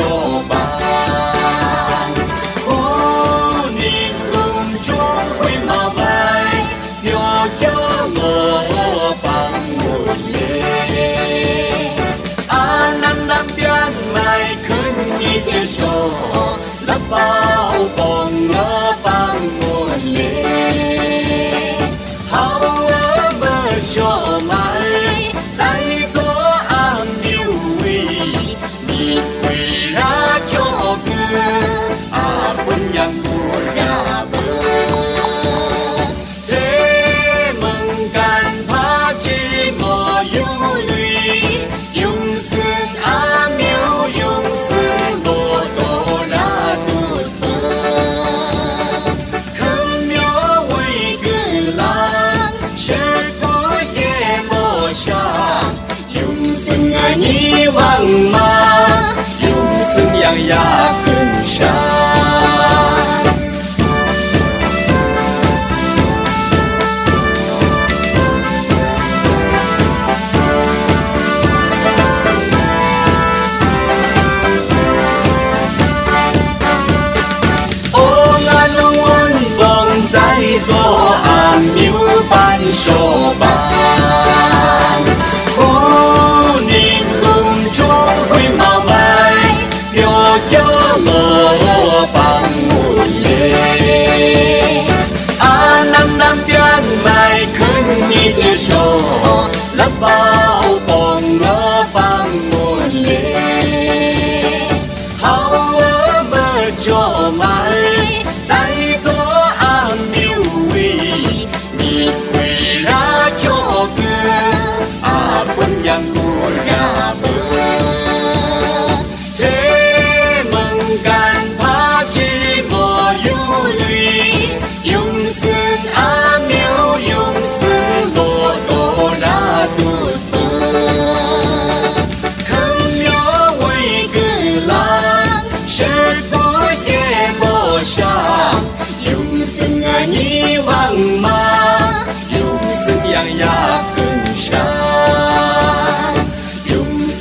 手棒。虎年空中回马来，飘飘我帮我耶。啊南边来肯你接受，那包帮我帮我耶。好我们就买在做阿牛位，你会让脚跟阿本样不让本。天门干怕寂寞有泪，用生阿牛用生罗多拉杜本，可妙为个郎，是不也莫想，用生啊你忘吗？用生样呀更上。做阿牛扳手棒，虎年空中回马来，飘飘罗帮我耶。啊南边来肯你接受，那包帮我帮我耶。好我们就买在做阿牛位，你会让脚跟阿本样不让本。天门干怕寂寞有泪，用生阿牛用生罗多拉杜本，可妙为个郎，是不也莫想，用生啊你忘吗？用生样呀更上，用生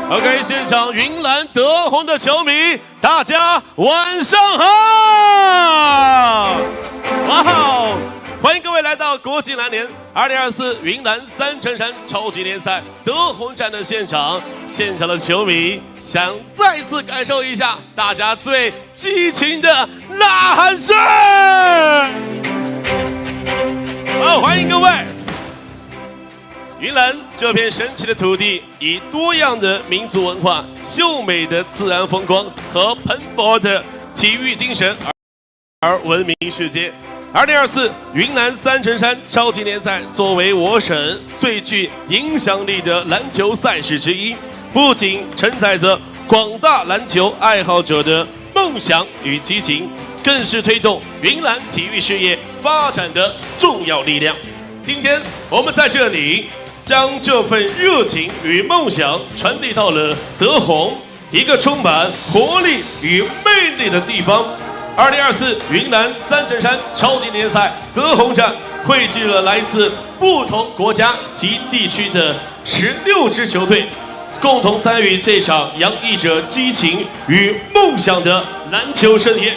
OK， 现场云南德宏的球迷，大家晚上好！哇哦！欢迎各位来到国际篮联2024云南3乘3超级联赛德宏站的现场。现场的球迷想再次感受一下大家最激情的呐喊声。好，欢迎各位！云南这片神奇的土地，以多样的民族文化、秀美的自然风光和蓬勃的体育精神而闻名世界。2024云南3乘3超级联赛作为我省最具影响力的篮球赛事之一，不仅承载着广大篮球爱好者的梦想与激情，更是推动云南体育事业发展的重要力量。今天我们在这里将这份热情与梦想传递到了德宏，一个充满活力与魅力的地方。2024云南3乘3超级联赛德宏站汇聚了来自不同国家及地区的16支球队，共同参与这场洋溢着激情与梦想的篮球盛宴。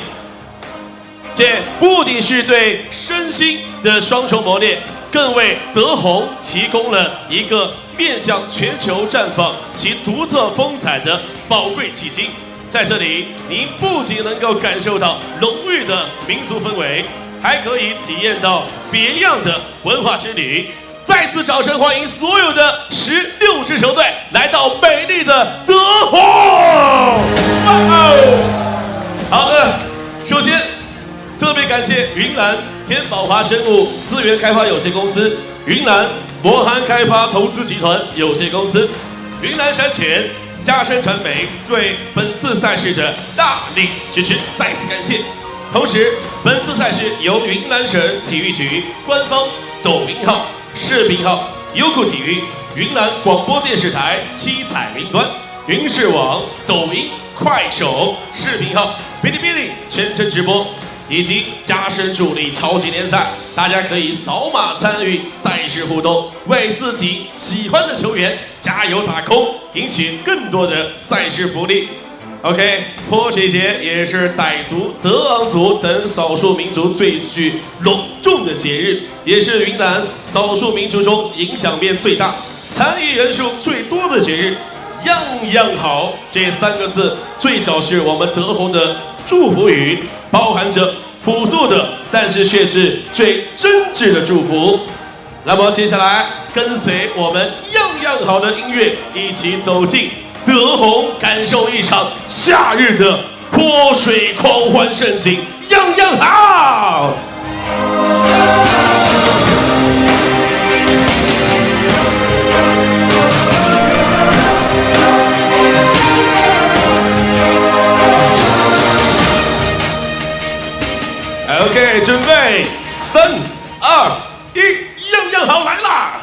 这不仅是对身心的双重磨练，更为德宏提供了一个面向全球绽放其独特风采的宝贵契机。在这里，您不仅能够感受到浓郁的民族氛围，还可以体验到别样的文化之旅。再次掌声欢迎所有的16支球队来到美丽的德宏！哇哦！好的，首先特别感谢云南天宝华生物资源开发有限公司、云南摩韩开发投资集团有限公司、云南山泉、嘉生传媒对本次赛事的大力支持，再次感谢。同时，本次赛事由云南省体育局官方抖音号、视频号、优酷体育、云南广播电视台七彩云端、云视网、抖音、快手视频号、哔哩哔哩全程直播，以及加深助力超级联赛，大家可以扫码参与赛事互动，为自己喜欢的球员加油打 call， 赢取更多的赛事福利。OK， 泼水节也是傣族、德昂族等少数民族最具隆重的节日，也是云南少数民族中影响面最大、参与人数最多的节日。样样好这3个字，最早是我们德宏的祝福语，包含着朴素的但是却是最真挚的祝福。那么接下来跟随我们样样好的音乐，一起走进德宏，感受一场夏日的泼水狂欢盛景，样样好。OK， 准备3、2、1，样样好来啦！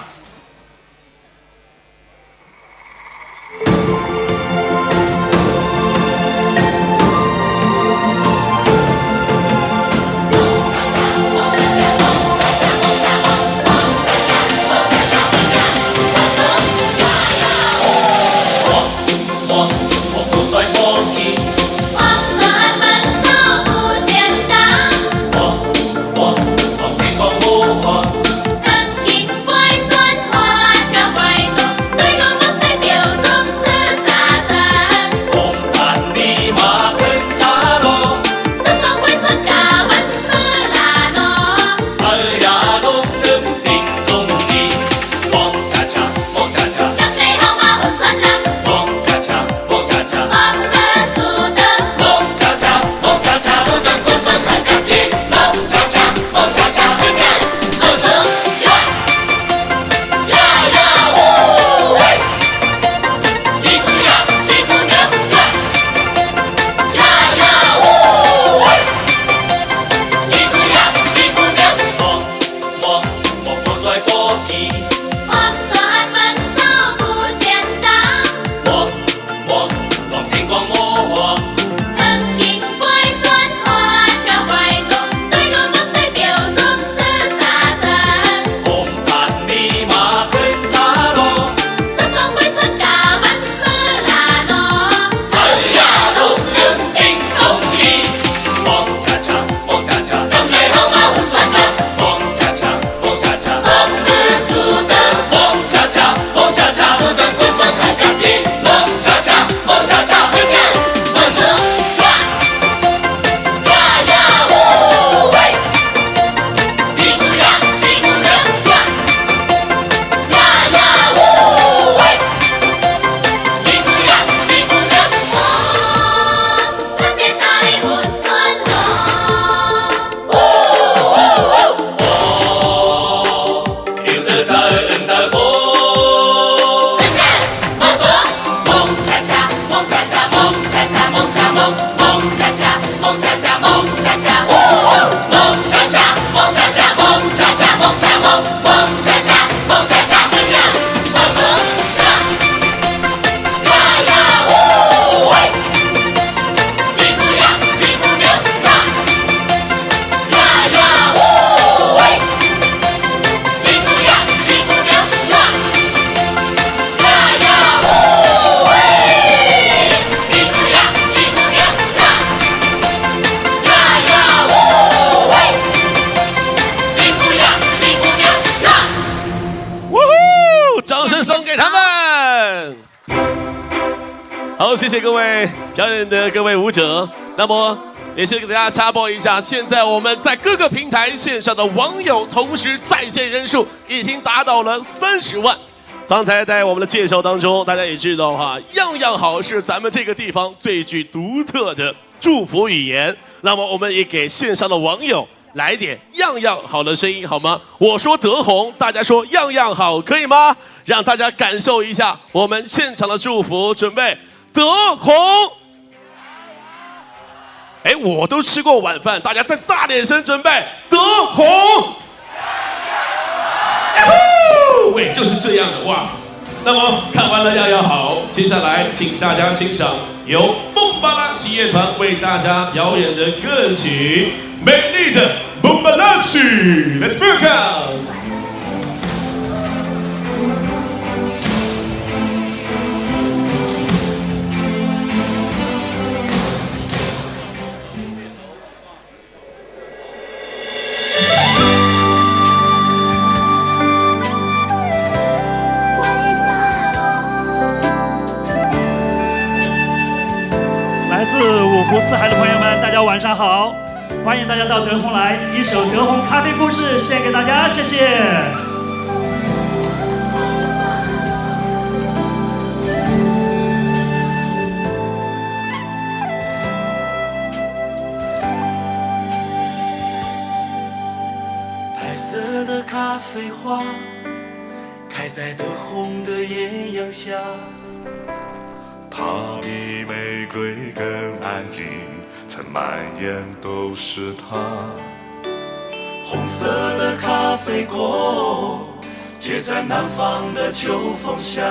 送给他们。好，谢谢各位表演的各位舞者。那么也是给大家插播一下，现在我们在各个平台线上的网友同时在线人数已经达到了30万。刚才在我们的介绍当中，大家也知道哈，样样好是咱们这个地方最具独特的祝福语言。那么我们也给线上的网友来点样样好的声音好吗？我说德宏，大家说样样好，可以吗？让大家感受一下我们现场的祝福，准备德宏。哎，我都吃过晚饭，大家再大点声，准备德宏。喂，就是这样的哇！那么看完了样样好，接下来请大家欣赏由蹦巴拉喜乐团为大家表演的歌曲《美丽的蹦巴拉曲》。Let's welcome。五湖四海的朋友们，大家晚上好！欢迎大家到德宏来，一首德宏咖啡故事献给大家，谢谢。白色的咖啡花开在德宏的艳阳下。它比玫瑰更安静，曾蔓延都是它。红色的咖啡果结在南方的秋风下，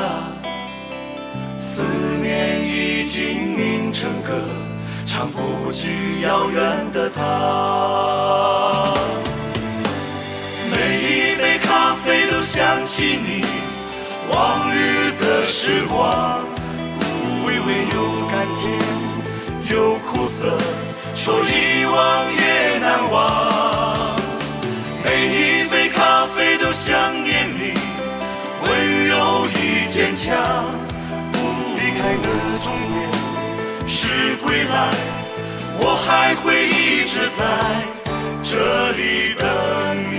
思念已经凝成歌，唱不尽遥远的它。每一杯咖啡都想起你往日的时光，回味又甘甜又苦涩，说遗忘也难忘。每一杯咖啡都想念你，温柔与坚强。离开的终点是归来，我还会一直在这里等你。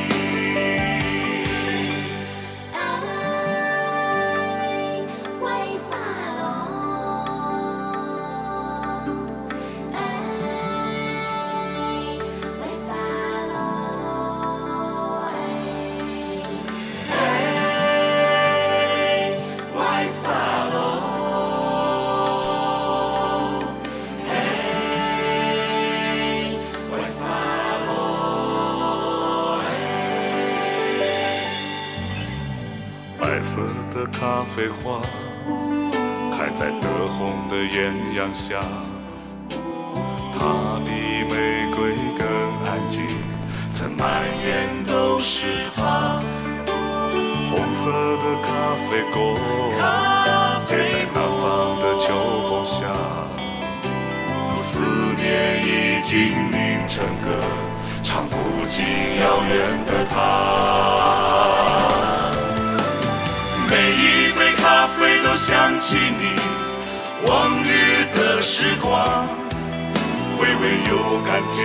白色的咖啡花开在德宏的艳阳下，它比玫瑰更安静，曾蔓延都是它。红色的咖啡果结在南方的秋风下，思念已经凝成歌，唱不尽遥远的它。每一杯咖啡都想起你往日的时光，回味又甘甜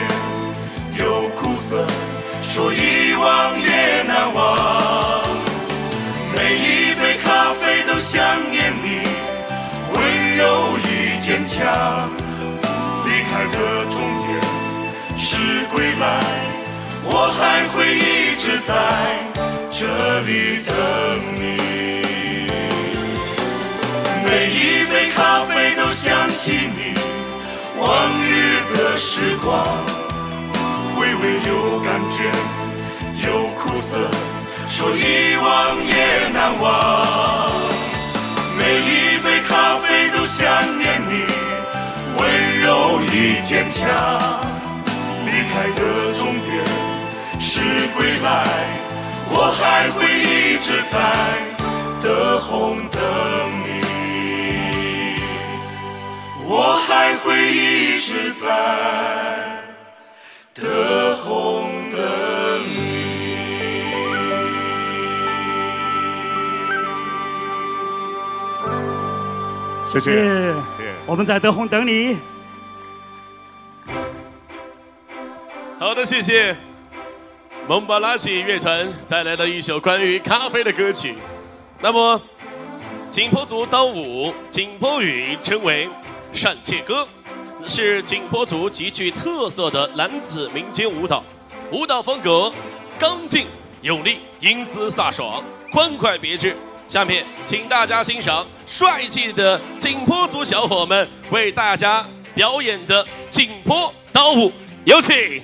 又苦涩，说遗忘也难忘。每一杯咖啡都想念你温柔与坚强。离开的终点是归来，我还会一直在这里等你。每一杯咖啡都想起你往日的时光，回味又甘甜又苦涩，说遗忘也难忘。每一杯咖啡都想念你温柔与坚强。离开的终点是归来，我还会一直在德宏等你。我还会一直在德宏等你。谢谢，谢谢。我们在德宏等你。好的，谢谢蒙巴拉西乐团带来了一首关于咖啡的歌曲。那么，景颇族刀舞景颇语称为善切歌，是景颇族极具特色的男子民间舞蹈，舞蹈风格刚劲有力，英姿飒爽，欢快别致。下面请大家欣赏帅气的景颇族小伙们为大家表演的景颇刀舞，有请。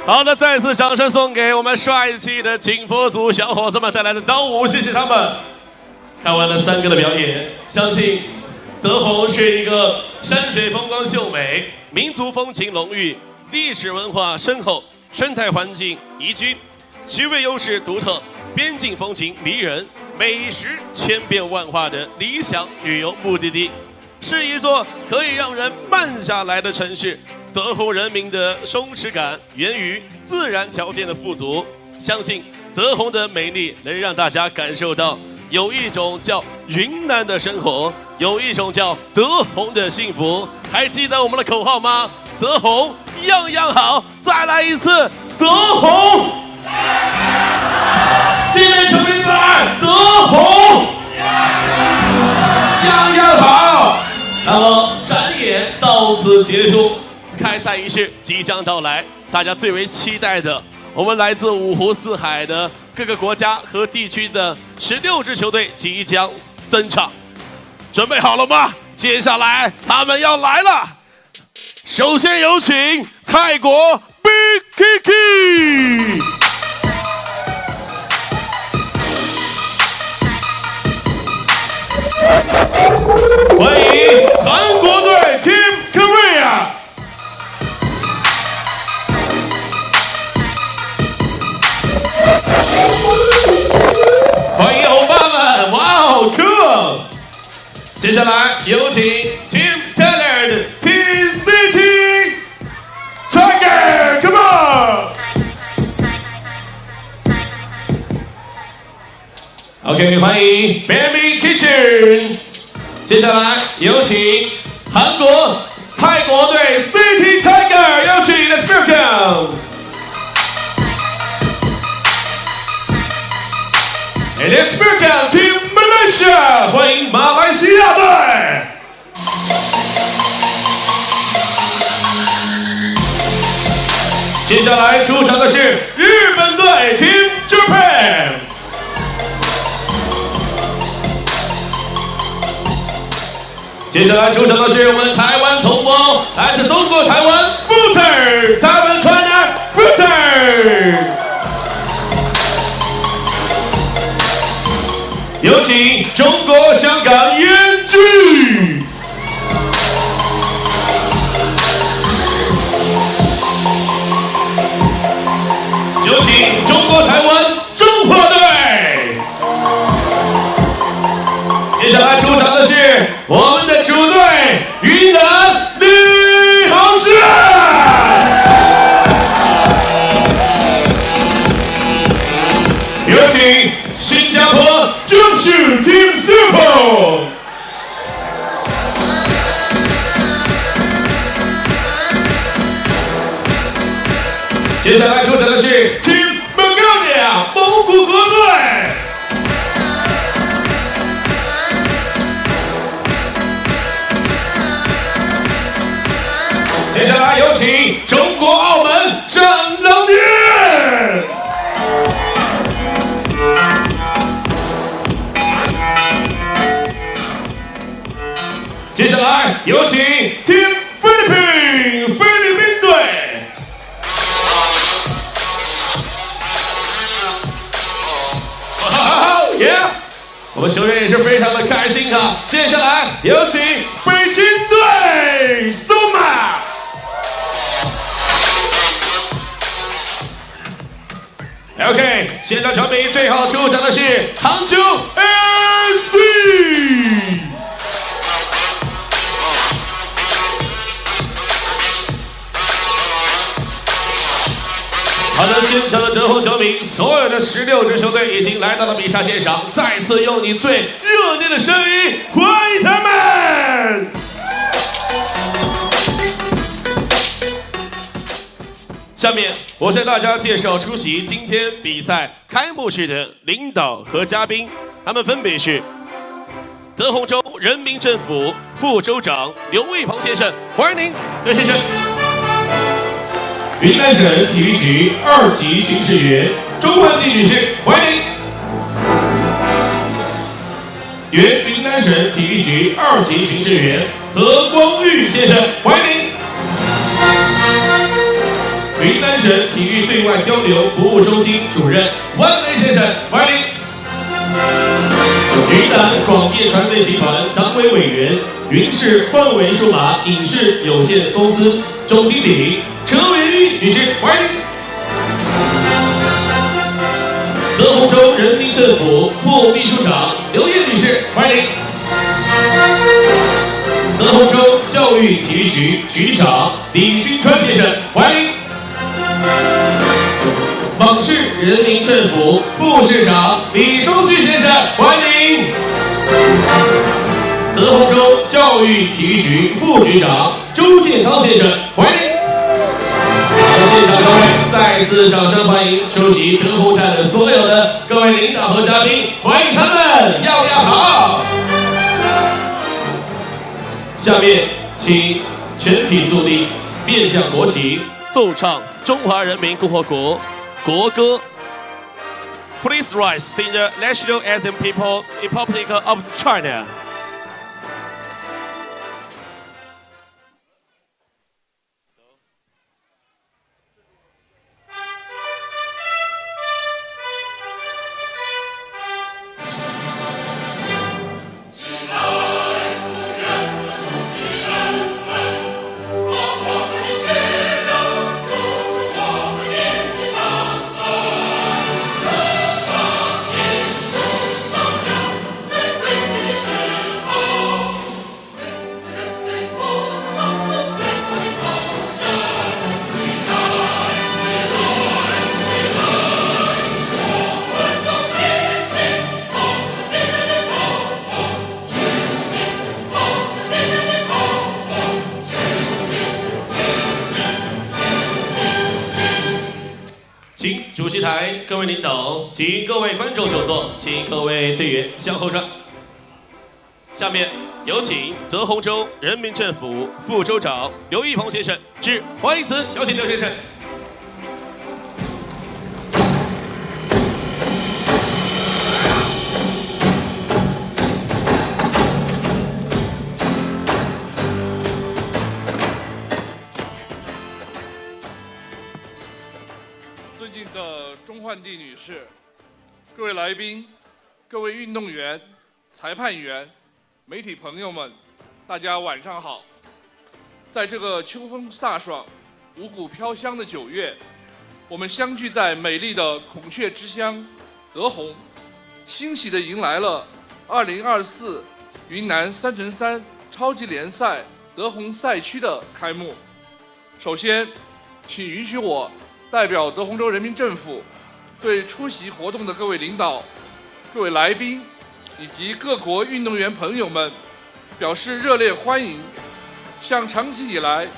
好的，再次掌声送给我们帅气的景颇族小伙子们带来的刀舞，谢谢他们。看完了3个的表演，相信德宏是一个山水风光秀美、民族风情浓郁、历史文化深厚、生态环境宜居、区位优势独特、边境风情迷人、美食千变万化的理想旅游目的地，是一座可以让人慢下来的城市。德宏人民的松弛感源于自然条件的富足，相信德宏的美丽能让大家感受到有一种叫云南的生活，有一种叫德宏的幸福。还记得我们的口号吗？德宏样样好，再来一次，德宏！纪念成名在德宏，样样好。那么展演到此结束，开赛仪式即将到来，大家最为期待的，我们来自五湖四海的各个国家和地区的16支球队即将登场，准备好了吗？接下来他们要来了。首先有请泰国 Big Kiki， 欢迎韩国队 Team Korea， 欢迎欧巴们，哇哦 cool！ 接下来有请 Team Thailand TCT Tiger，Come on！OK， 欢迎 Baby Kitchen。接下来有请韩国、泰国队 City Tiger， 有请 Let's welcome。Let's welcome to Malaysia， 欢迎马来西亚队。接下来出场的是日本队 Team Japan。接下来出场的是我们台湾同胞，来自中国台湾 Footer， 台湾传人 Footer。有请中国香港燕剧。有请中国台湾中华队。接下来出场的是我们的主队云南旅航社。有请新加坡 Jump Shoot Team Super。接下来出场的是 Team Mongolia 蒙古国队。接下来有请中国澳门战狼队。接下来有请 Team Philippines 菲律宾队。我们球员也是非常的开心啊！接下来有请北京队 Soma。OK， 现场传媒最后出场的是杭州 SC。好的，现场的德宏球迷，所有的16支球队已经来到了比赛现场，再次用你最热烈的声音欢迎他们！下面我向大家介绍出席今天比赛开幕式的领导和嘉宾，他们分别是德宏州人民政府副州长刘卫鹏先生，欢迎您，刘先生。云南省体育局2级巡视员钟焕丽女士，欢迎您。原云南省体育局2级巡视员何光玉先生，欢迎您。云南省体育对外交流服务中心主任万雷先生，欢迎您。云南广电传媒业集团党委委员、云氏范围数码影视有限公司总经理车元玉女士，欢迎。德宏州人民政府副秘书长刘烨女士，欢迎。德宏州教育体育局局长李军川先生，欢迎。蒙市人民政府副市长李忠旭先生，欢迎。德宏州教育体育局副局长周建刚先生，欢迎。好，现场各位，再次掌声欢迎出席德宏站的所有的各位领导和嘉宾，欢迎他们，要好。下面请全体肃立，面向国旗，奏唱中华人民共和国国歌。Please rise, sing the national anthem, People Republic of China. 请主席台各位领导及各位观众就座，请各位队员向后转。下面有请德宏州人民政府副州长刘一鹏先生致欢迎词，有请刘先生。尊敬的钟焕娣女士、各位来宾、各位运动员、裁判员、媒体朋友们，大家晚上好。在这个秋风飒爽、五谷飘香的9月，我们相聚在美丽的孔雀之乡德宏，欣喜地迎来了2024云南3×3超级联赛德宏赛区的开幕。首先，请允许我代表德宏州人民政府，对出席活动的各位领导、各位来宾以及各国运动员朋友们表示热烈欢迎，向长期以来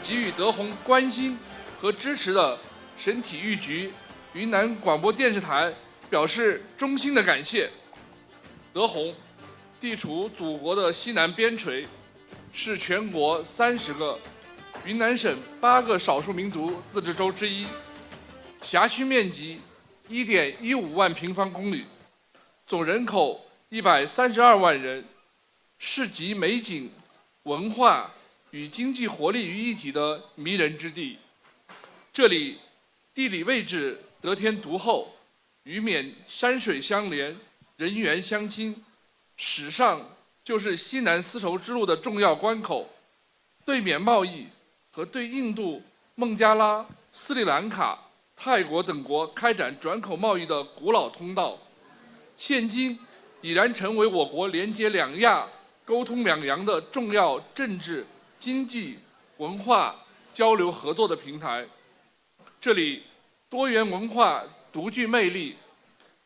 给予德宏关心和支持的省体育局、云南广播电视台表示衷心的感谢。德宏地处祖国的西南边陲，是全国30个、云南省8个少数民族自治州之一，辖区面积1.15万平方公里，总人口132万人，是集美景、文化与经济活力于一体的迷人之地。这里地理位置得天独厚，与缅山水相连，人缘相亲，史上就是西南丝绸之路的重要关口，对缅贸易和对印度、孟加拉、斯里兰卡、泰国等国开展转口贸易的古老通道，现今已然成为我国连接两亚、沟通两洋的重要政治、经济、文化交流合作的平台。这里多元文化独具魅力，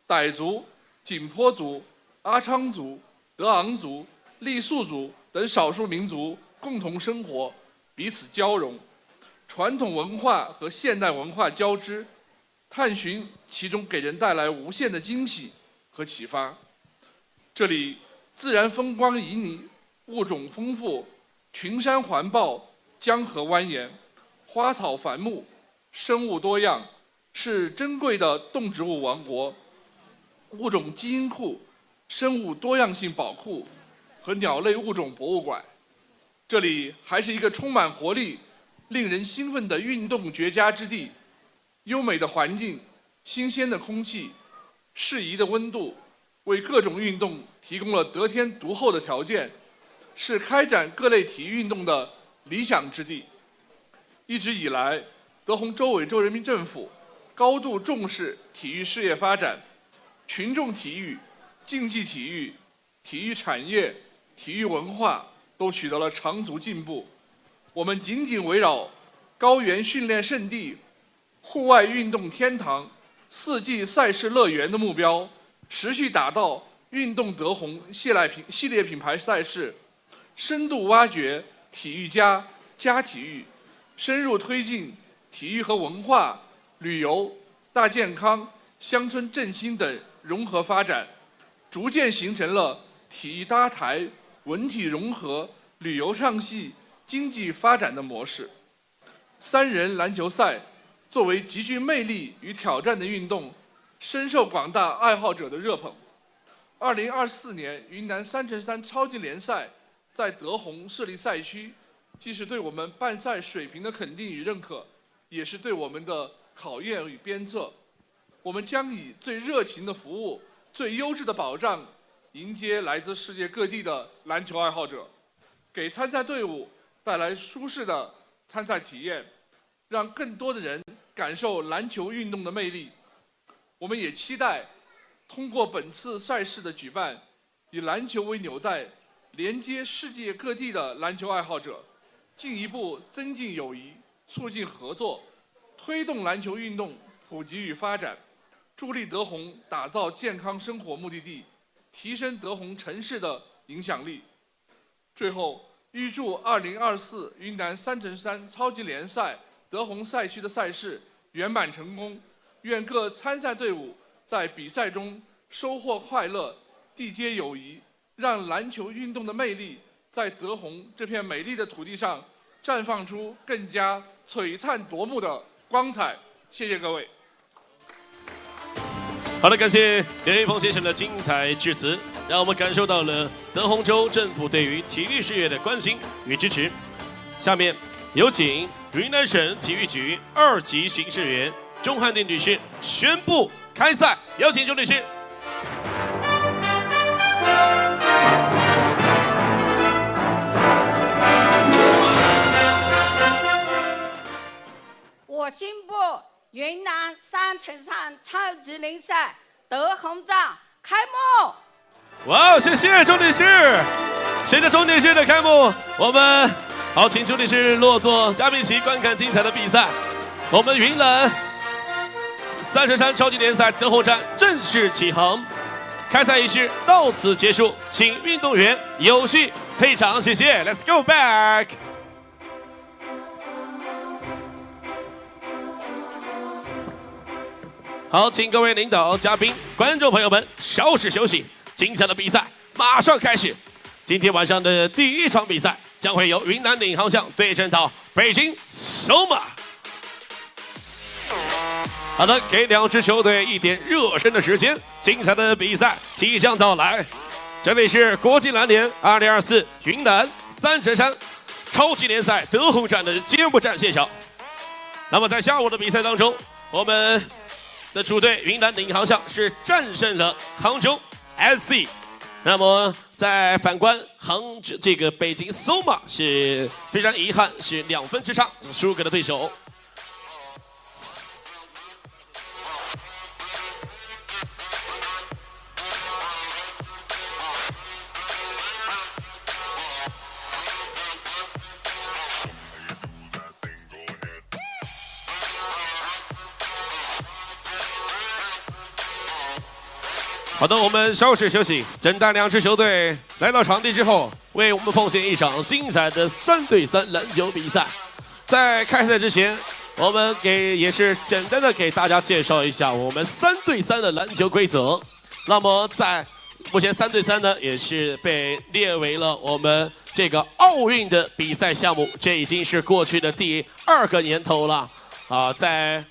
傣族、景颇族、阿昌族、德昂族、傈僳族等少数民族共同生活，彼此交融，传统文化和现代文化交织，探寻其中给人带来无限的惊喜和启发。这里自然风光旖旎，物种丰富，群山环抱，江河蜿蜒，花草繁木，生物多样，是珍贵的动植物王国、物种基因库、生物多样性宝库和鸟类物种博物馆。这里还是一个充满活力、令人兴奋的运动绝佳之地，优美的环境、新鲜的空气、适宜的温度、为各种运动提供了得天独厚的条件，是开展各类体育运动的理想之地。一直以来，德宏州委州人民政府高度重视体育事业发展，群众体育、竞技体育、体育产业、体育文化都取得了长足进步。我们紧紧围绕高原训练圣地、户外运动天堂、四季赛事乐园的目标，持续打造运动德宏系列品牌赛事，深度挖掘体育家体育，深入推进体育和文化、旅游、大健康、乡村振兴等融合发展，逐渐形成了体育搭台、文体融合、旅游唱戏、经济发展的模式。3人篮球赛作为极具魅力与挑战的运动，深受广大爱好者的热捧。2024年云南3×3超级联赛在德宏设立赛区，既是对我们办赛水平的肯定与认可，也是对我们的考验与鞭策。我们将以最热情的服务、最优质的保障，迎接来自世界各地的篮球爱好者，给参赛队伍带来舒适的参赛体验，让更多的人感受篮球运动的魅力。我们也期待通过本次赛事的举办，以篮球为纽带，连接世界各地的篮球爱好者，进一步增进友谊，促进合作，推动篮球运动普及与发展，助力德宏打造健康生活目的地，提升德宏城市的影响力。最后，预祝2024云南3×3超级联赛德宏赛区的赛事圆满成功，愿各参赛队伍在比赛中收获快乐，缔结友谊，让篮球运动的魅力在德宏这片美丽的土地上绽放出更加璀璨夺目的光彩。谢谢各位。好的，感谢连云鹏先生的精彩致辞，让我们感受到了德宏州政府对于体育事业的关心与支持。下面有请云南省体育局2级巡视员钟汉定女士宣布开赛，有请钟女士。我宣布云南3×3超级联赛德宏站开幕。哇，谢谢钟女士，随着钟女士的开幕，我们好请钟女士落座嘉宾席观看精彩的比赛。我们云南3×3超级联赛德宏站正式启航，开赛仪式到此结束，请运动员有序退场，谢谢。Let's go back。好，请各位领导、嘉宾、观众朋友们稍事休息，精彩的比赛马上开始。今天晚上的第一场比赛将会由云南领航象对阵到北京 Soma。好的，给2支球队一点热身的时间，精彩的比赛即将到来。这里是国际篮联2024云南3×3超级联赛德宏站的揭幕战现场。那么在下午的比赛当中，我们的主队云南领航象是战胜了杭州 SC。那么在反观这个北京 Soma 是非常遗憾，是2分之差输给了对手。好的，我们稍事休息，等待2支球队来到场地之后，为我们奉献一场精彩的3×3篮球比赛。在开赛之前，我们也是简单的给大家介绍一下我们3×3的篮球规则。那么在目前3×3呢，也是被列为了我们这个奥运的比赛项目，这已经是过去的第2个年头了啊。在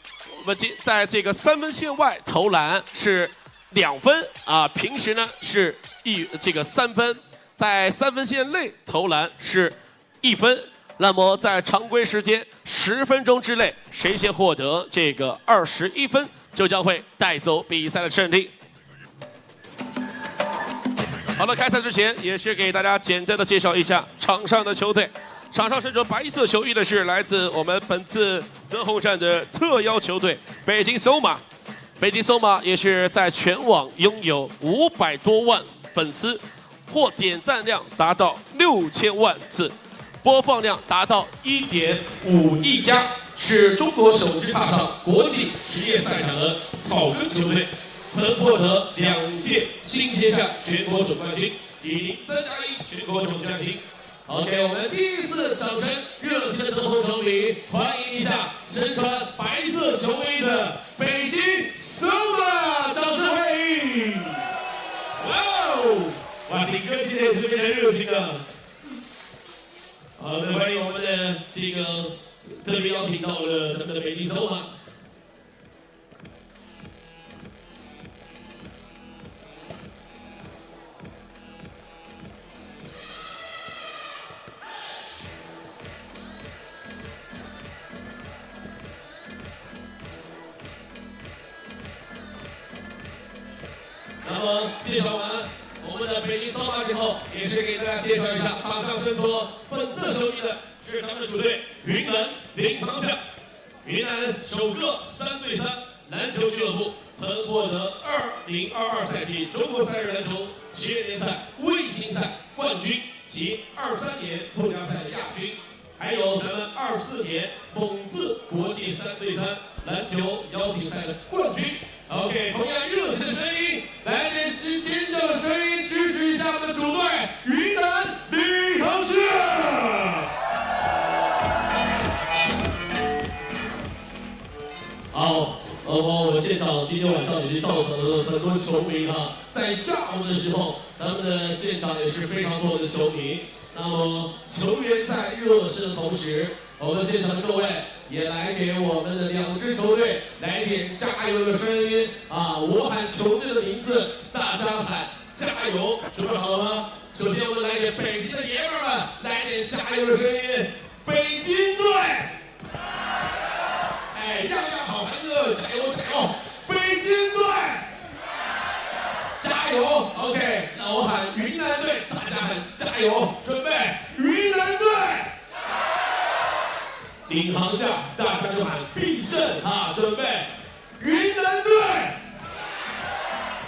这个3分线外投篮是2分啊，平时呢是3分，在3分线内投篮是1分。那么在常规时间10分钟之内，谁先获得这个21分，就将会带走比赛的胜利。好了，开赛之前也是给大家简单的介绍一下场上的球队。场上身着白色球衣的是来自我们本次德宏站的特邀球队北京 Soma。北京 Soma 也是在全网拥有500多万粉丝，或点赞量达到6000万次，播放量达到1.5亿加，是中国首支踏上国际职业赛场的草根球队。曾获得2届新阶赛全国总冠军，以及3+1全国总奖金。好，给我们第一次掌声，热情的德宏球迷，欢迎一下身穿白色球衣的北京 Soma， 掌声欢迎！哇哦，哇，林哥今天也是非常热情的。好的，欢迎我们的这个特别邀请到了咱们的北京 Soma。那么介绍完我们的北京 Soma 之后，也是给大家介绍一下场上身着粉色球衣的是咱们的主队云南领航象。云南首个3对3篮球俱乐部，曾获得2022赛季中国3人篮球职业联赛卫星赛冠军及23年附加赛的亚军，还有咱们24年蒙自国际3对3篮球邀请赛的冠军。OK， 同样热情的声音，来点尖叫的声音，支持一下我们的主队云南领航象。好，我们现场今天晚上已经到场了很多球迷了，在下午的时候，咱们的现场也是非常多的球迷。那么球员在热身的同时，我们现场的各位也来给我们的2支球队来点加油的声音啊！我喊球队的名字，大家喊加油，准备好了吗？首先我们来给北京的爷们儿们来点加油的声音，北京队！哎，样样好孩子，加油加油！北京队！加油 ！OK， 那我喊云南队，大家喊加油，准备，云南队！领航象，大家就喊必胜啊！准备，云南队！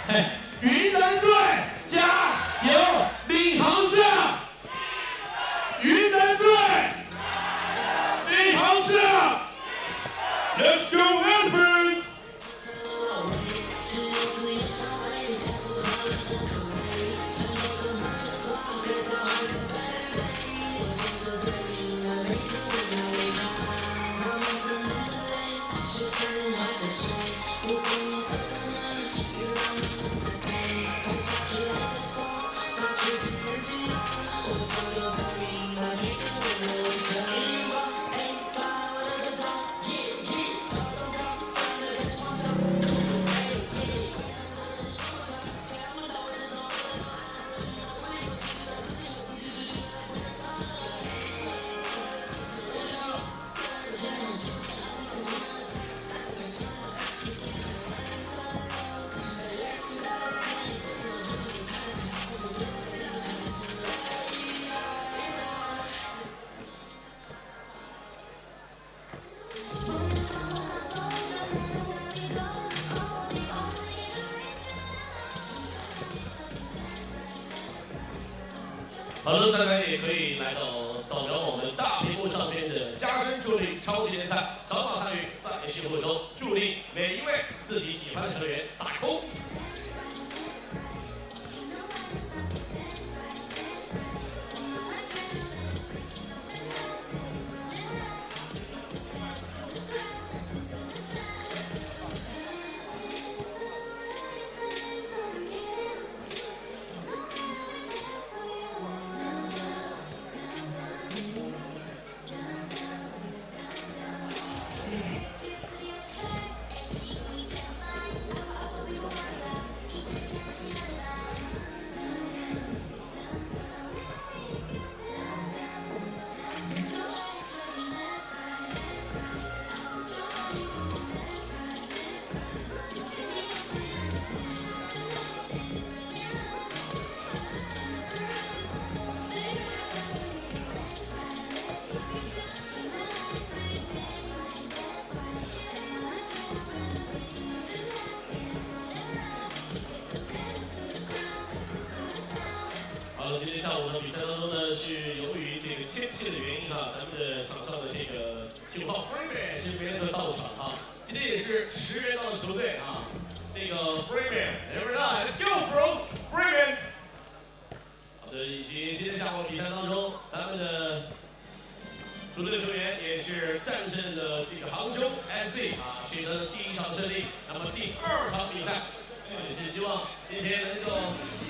哎，云南队加油！领航象，云南队，领航象 ，Let's go Elephants！好了，大家也可以来到扫描我们大屏幕上面的加深助力超级联赛，扫码参与赛事活动，助力每一位自己喜欢的球员打工。天下午的比赛当中呢，是由于这个天气的原因哈，咱们的场上的这个9号 Freeman 是没能到场啊。今天也是10人到的球队啊，这个 Freeman，Number 9，Let's go bro，Freeman。好的，以及今天下午比赛当中，咱们的主队的球员也是战胜了这个杭州 SC 啊，取得了第1场胜利。那么第2场比赛，也是希望今天能够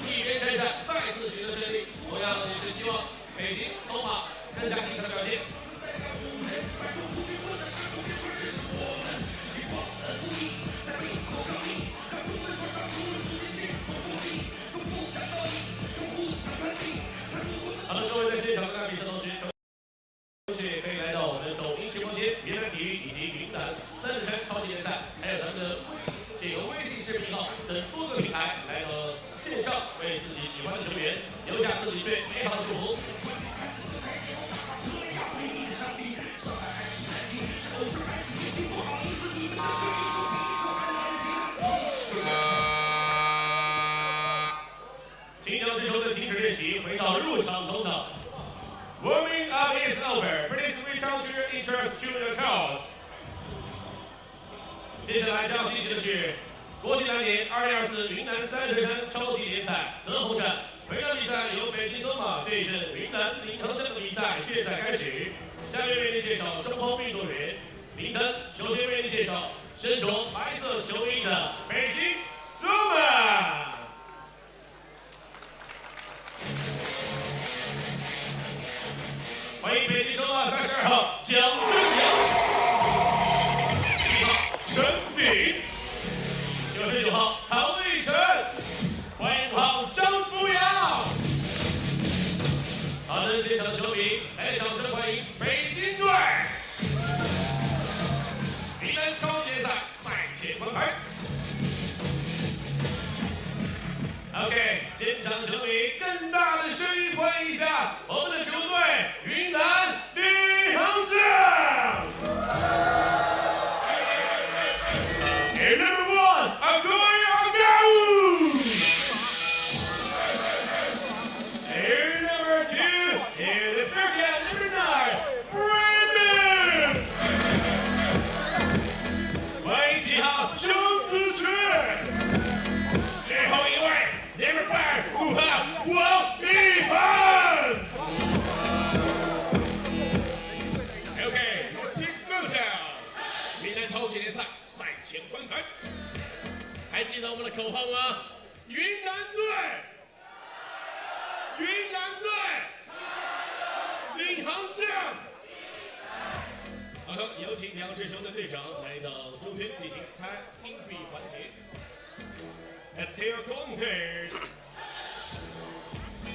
一边开战，再次取得胜利。同样也是希望北京 Soma 更加精彩的表现。好的，各位在现场看比赛同时，可以来到我们抖音直播间、云南体育以及云南30圈超级联赛，还有咱们的这个微信视频号等多个平台来到线上，为自己喜欢的球员留下自己最美好的祝福。请将支球队停止练习，回到入场通道。Warming up is over. Please return to your interest to the court. 接下来将进行的是国际篮联2024云南30圈超级联赛德宏站。本场比赛由北京Soma对阵云南临腾镇的比赛现在开始。下面为您介绍中锋运动员临腾，首先为您介绍身着白色球衣的北京Soma。欢迎北京Soma32号蒋正阳，7号沈炳，99号唐立晨，欢迎5号张福阳。好的，现场球迷，来掌声欢迎北京队！云南超级联赛赛前关牌。OK， 现场球迷，更大的声音欢迎一下我们的球队云南李航胜。And number 1， Agoy Agau。And number 2， and it's back at number 9， Freeman。欢迎7号周子群。最后一位。Number 5， 5号王一凡。OK，let's take photo。云南超级联赛赛前关牌，还记得我们的口号吗？云南队，云南队，领航向。好的，有请两支球队队长来到中圈进行猜硬币环节。Let's hear contest.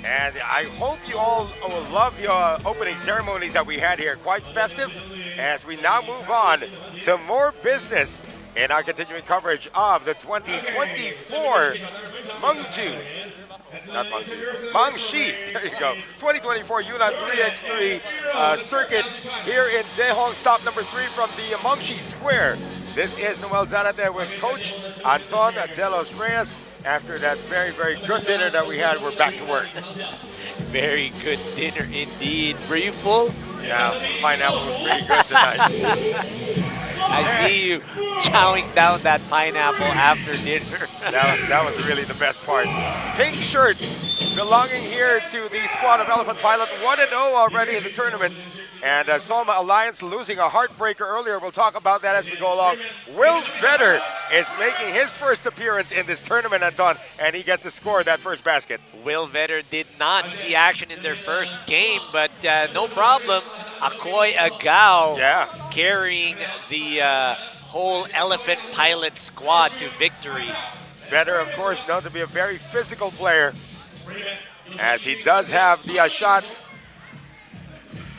And I hope you all will love your opening ceremonies that we had here. Quite festive as we now move on to more business in our continuing coverage of the 2024 Mangshi, there you go. 2024 Yunnan 3X3 Circuit here in Dehong, stop number 3 from the Mangshi Square. This is Noel Zanate with Coach Anton de los Reyes. After that very, very good dinner that we had, we're back to work. Very good dinner indeed. Were you full? Yeah, pineapple was pretty good tonight. I see you chowing down that pineapple after dinner. That was really the best part. Pink shirt belonging here to the squad of Elephant Pilot, 1-0 already in the tournament. And Soma Alliance losing a heartbreaker earlier. We'll talk about that as we go along. Will Vedder is making his first appearance in this tournament, Anton, and he gets to score that first basket. Will Vedder did not see action in their first game, but no problem. Akoy Agao carrying the whole Elephant Pilot squad to victory. Vedder, of course, known to be a very physical player, as he does have the shot,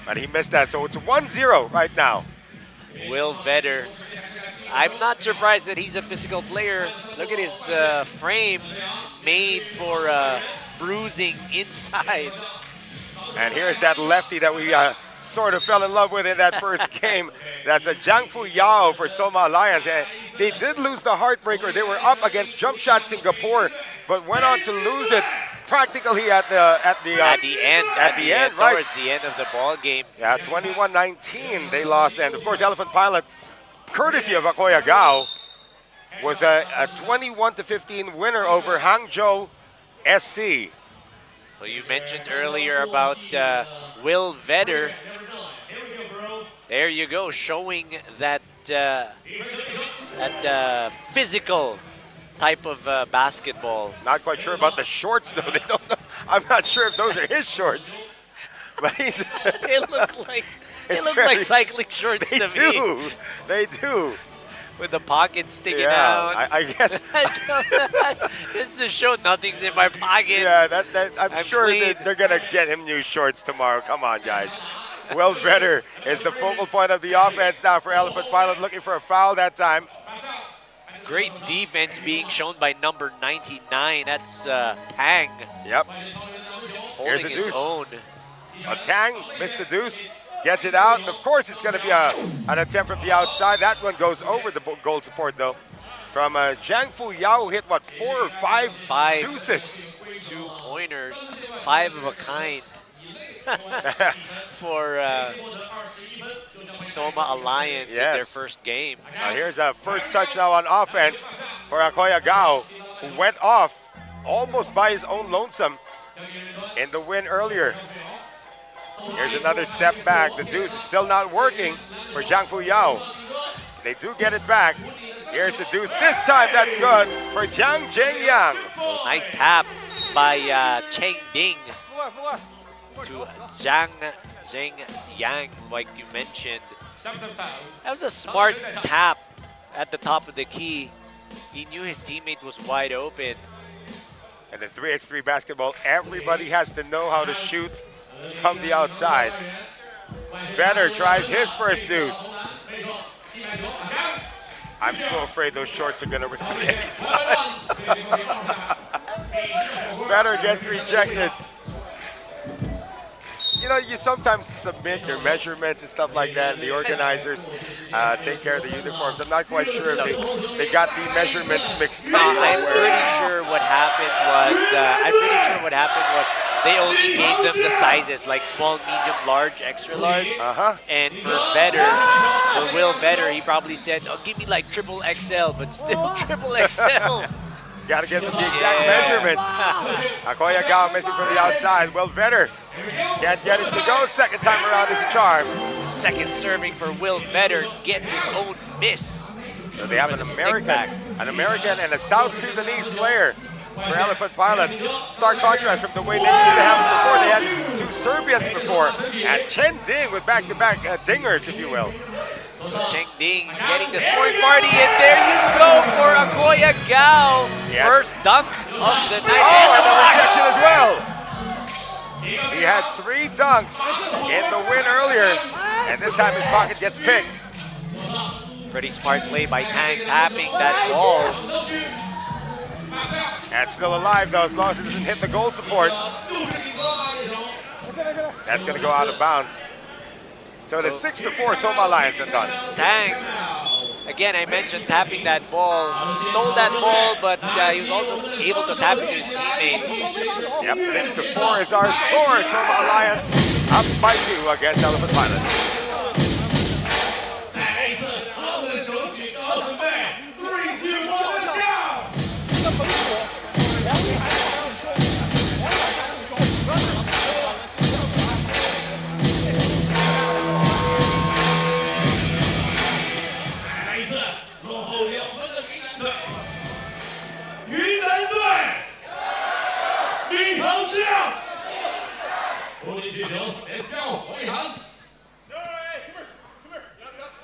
but he missed that, so it's 1-0 right now. Will Vedder, I'm not surprised that he's a physical player. Look at his frame, made for bruising inside. And here's that lefty that we sort of fell in love with in that first game. That's a Jiangfu Yao for Soma Alliance. And they did lose the heartbreaker. They were up against Jump Shot Singapore, but went on to lose it practically at the end, right? towards the end of the ball game. Yeah, 21-19 they lost, and of course Elephant Pilot, courtesy of Akoya Gao, was a 21-15 winner over Hangzhou SC. So you mentioned earlier about Will Vedder. There you go, showing that physical type of basketball. Not quite sure about the shorts though. They don't know. I'm not sure if those are his shorts. But he's They look like cycling shorts to me. They do. With the pockets sticking Yeah, out. I guess. This is to show nothing's in my pocket. Yeah, I'm sure clean. they're gonna get him new shorts tomorrow. Come on, guys. Will Vedder is the focal point of the offense now for Elephant Pilot, looking for a foul that time. Great defense being shown by number 99. That's Tang. Yep. Holding his own. A Tang missed the deuce, gets it out, and of course it's going to be an attempt from the outside. That one goes over the goal support though. From Zhang Fu Yao, hit what, 4 or 5 deuces? 2-pointers, 5 of a kind. For Soma Alliance in their first game. Here's a first touch now on offense for Akoya Gao, who went off almost by his own lonesome in the win earlier. Here's another step back. The deuce is still not working for Zhang Fu Yao. They do get it back. Here's the deuce. This time that's good for Zhang Zhengyang. Nice tap by Cheng Ding to Zhang Zhengyang, like you mentioned. That was a smart tap at the top of the key. He knew his teammate was wide open. And in 3x3 basketball, everybody has to know how to shoot from the outside. Vedder tries his first deuce. I'm so afraid those shorts are going to rip anytime. Vedder gets rejected. You know, you sometimes submit your measurements and stuff like that, and the organizers take care of the uniforms. I'm not quite sure if they got the measurements mixed up. I'm pretty sure what happened was they only gave them the sizes, like small, medium, large, extra large. And for Will Vedder, he probably said, "Oh, give me like triple XL," but still triple XL. Gotta get them the exact measurements. Akoya Gao missing from the outside. Will Vedder can't get it to go. Second time around is a charm. Second serving for Will Vedder gets his own miss. So they have an American and a South Sudanese player for Elephant Pilot. Stark contrast from the way they used to have it before. They had 2 Serbians before. And Chen Ding with back-to-back dingers, if you will. Cheng Ding getting the scoring party, and there you go for Akoya Gao. First dunk of the night. Oh, and a rejection as well. He had 3 dunks in the win earlier, and this time his pocket gets picked. Pretty smart play by Tang, tapping that ball. And still alive though, as long as it doesn't hit the goal support. That's going to go out of bounds. So it is 6-4 Soma Alliance and done. Tang, again, I mentioned tapping that ball. Stole that ball, but he was also able to tap it to his teammates. Yep, 6-4 is our score. Soma Alliance up by 2 against Elephant Pilot.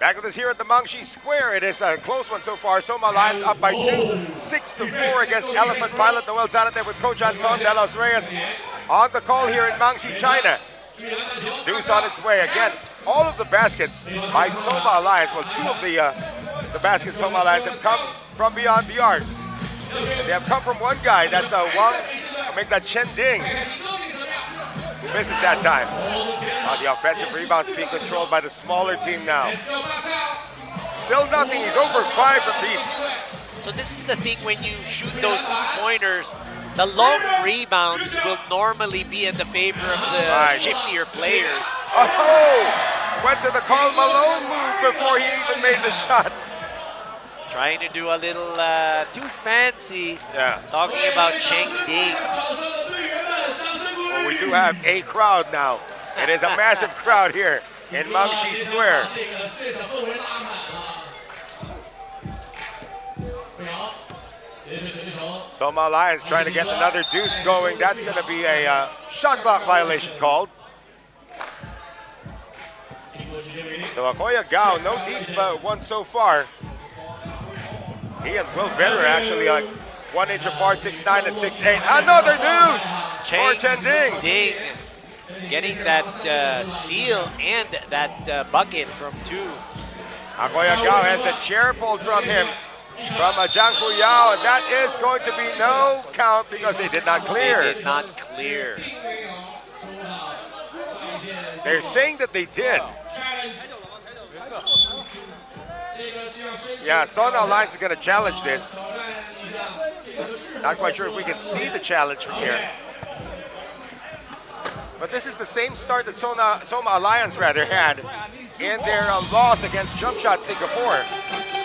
Back with us here at the Mangshi Square. It is a close one so far. Soma Alliance up by 2, 6-4 against Elephant Pilot. Noel Zanat there with Coach Anton de los Reyes on the call here in Mangshi, China. Deuce on its way again. All of the baskets by Soma Alliance. Well, 2 of the baskets Soma Alliance have come from beyond the arc. They have come from one guy. That's that Chen Ding, who misses that time. The offensive rebounds being controlled by the smaller team now. Still nothing. He's over 5 from deep. So this is the thing when you shoot those 2-pointers, the long rebounds will normally be in the favor of the shiftier players. Oh! Went to the Karl Malone move before he even made the shot. Trying to do a little too fancy. Yeah. Talking about Cheng Ding. Well, we do have a crowd now. It is a massive crowd here in Mangshi Square. Soma Alliance trying to get another deuce going. That's going to be a shot clock violation called. So Akoya Gao, no deep one so far. He and Will Vedder actually like 1 inch apart, 6'9" and 6'8". Another deuce for Chen Ding. Getting that steal and that bucket from 2. Akoya Gao has the chair pulled from him from Zhang Fuyao, and that is going to be no count because they did not clear. They did not clear. They're saying that they did. Yeah, Sona Alliance is going to challenge this. Not quite sure if we can see the challenge from here. But this is the same start that Soma Alliance rather had in their loss against Jump Shot Singapore.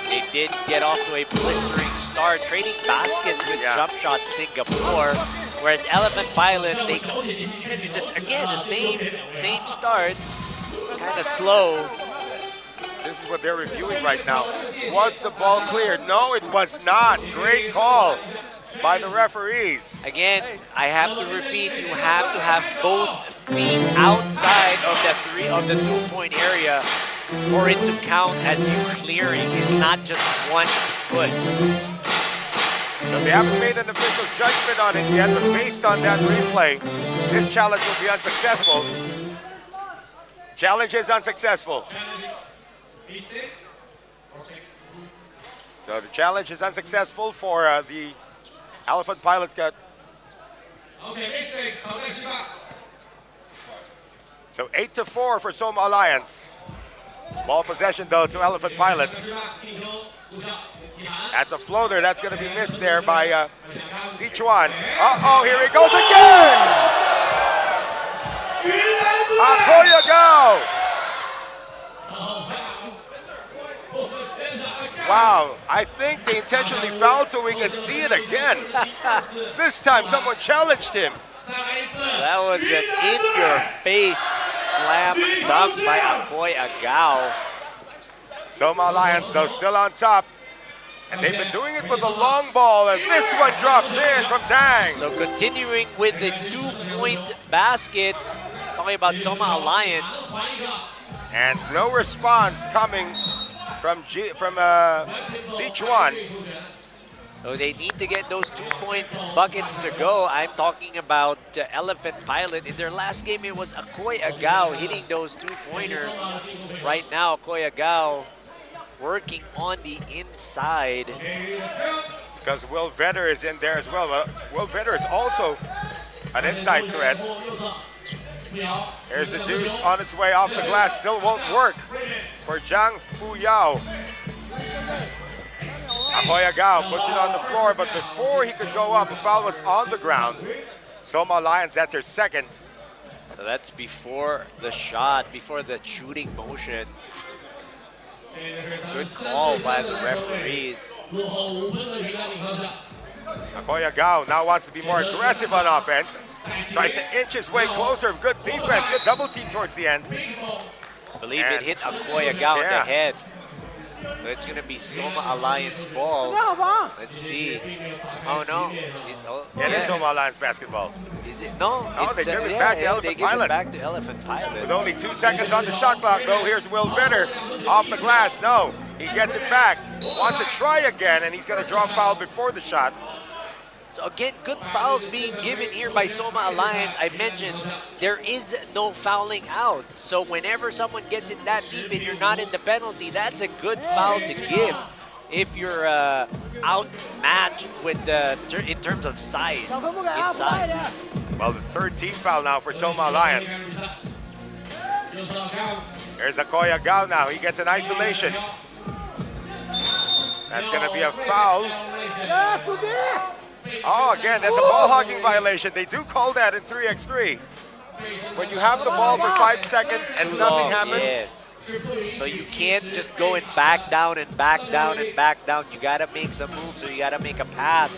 They did get off to a blistering start, trading baskets with Jump Shot Singapore. Whereas Elephant Pilot, they just again the same start, kind of slow. This is what they're reviewing right now. Was the ball cleared? No, it was not. Great call by the referees. Again, I have to repeat, you have to have both feet outside of the 2-point area for it to count as you clearing. It's not just 1 foot. So they haven't made an official judgment on it yet, but based on that replay, this challenge will be unsuccessful. Challenge is unsuccessful. So the challenge is unsuccessful for the Elephant Pilots. So 8-4 for Soma Alliance. Ball possession though to Elephant Pilot. That's a floater. That's going to be missed there by Sichuan. Uh-oh, here he goes again! Akoya Gao! Wow, I think they intentionally fouled so we can see it again. This time someone challenged him. That was an in-your-face slam dunk by Akoya Gao. Soma Alliance though still on top. And they've been doing it with a long ball, and this one drops in from Tang. So continuing with the 2-point basket, talking about Soma Alliance. And no response coming from Sichuan. So they need to get those 2-point buckets to go. I'm talking about Elephant Pilot. In their last game, it was Akoya Gao hitting those 2-pointers. Right now, Akoya Gao working on the inside. Because Will Vedder is in there as well. Will Vedder is also an inside threat. Here's the deuce on its way off the glass. Still won't work for Zhang Fuyao. Akoya Gao puts it on the floor, but before he could go up, the foul was on the ground. Soma Alliance, that's her second. So that's before the shot, before the shooting motion. Good call by the referees. Akoya Gao now wants to be more aggressive on offense. Tries to inch his way closer. Good defense, good double team towards the end. I believe it hit Akoya Gao in the head. So it's going to be Soma Alliance ball. Let's see. Oh, no. It is Soma Alliance basketball. Is it? No. No, they give it back to Elephant Pilot. Back to Elephant Pilot. With only 2 seconds on the shot clock, though, here's Will Vedder off the glass. No, he gets it back. Wants to try again, and he's going to draw foul before the shot. So again, good fouls being given here by Soma Alliance. I mentioned there is no fouling out. So whenever someone gets it that deep and you're not in the penalty, that's a good foul to give if you're outmatched with in terms of size inside. Well, the third team foul now for Soma Alliance. There's Akoya Gao now. He gets an isolation. That's going to be a foul. Oh, again, that's a ball hogging violation. They do call that in 3x3. When you have the ball for 5 seconds and nothing happens. Yes. So you can't just go and back down and back down and back down. You gotta make some moves, so you gotta make a pass.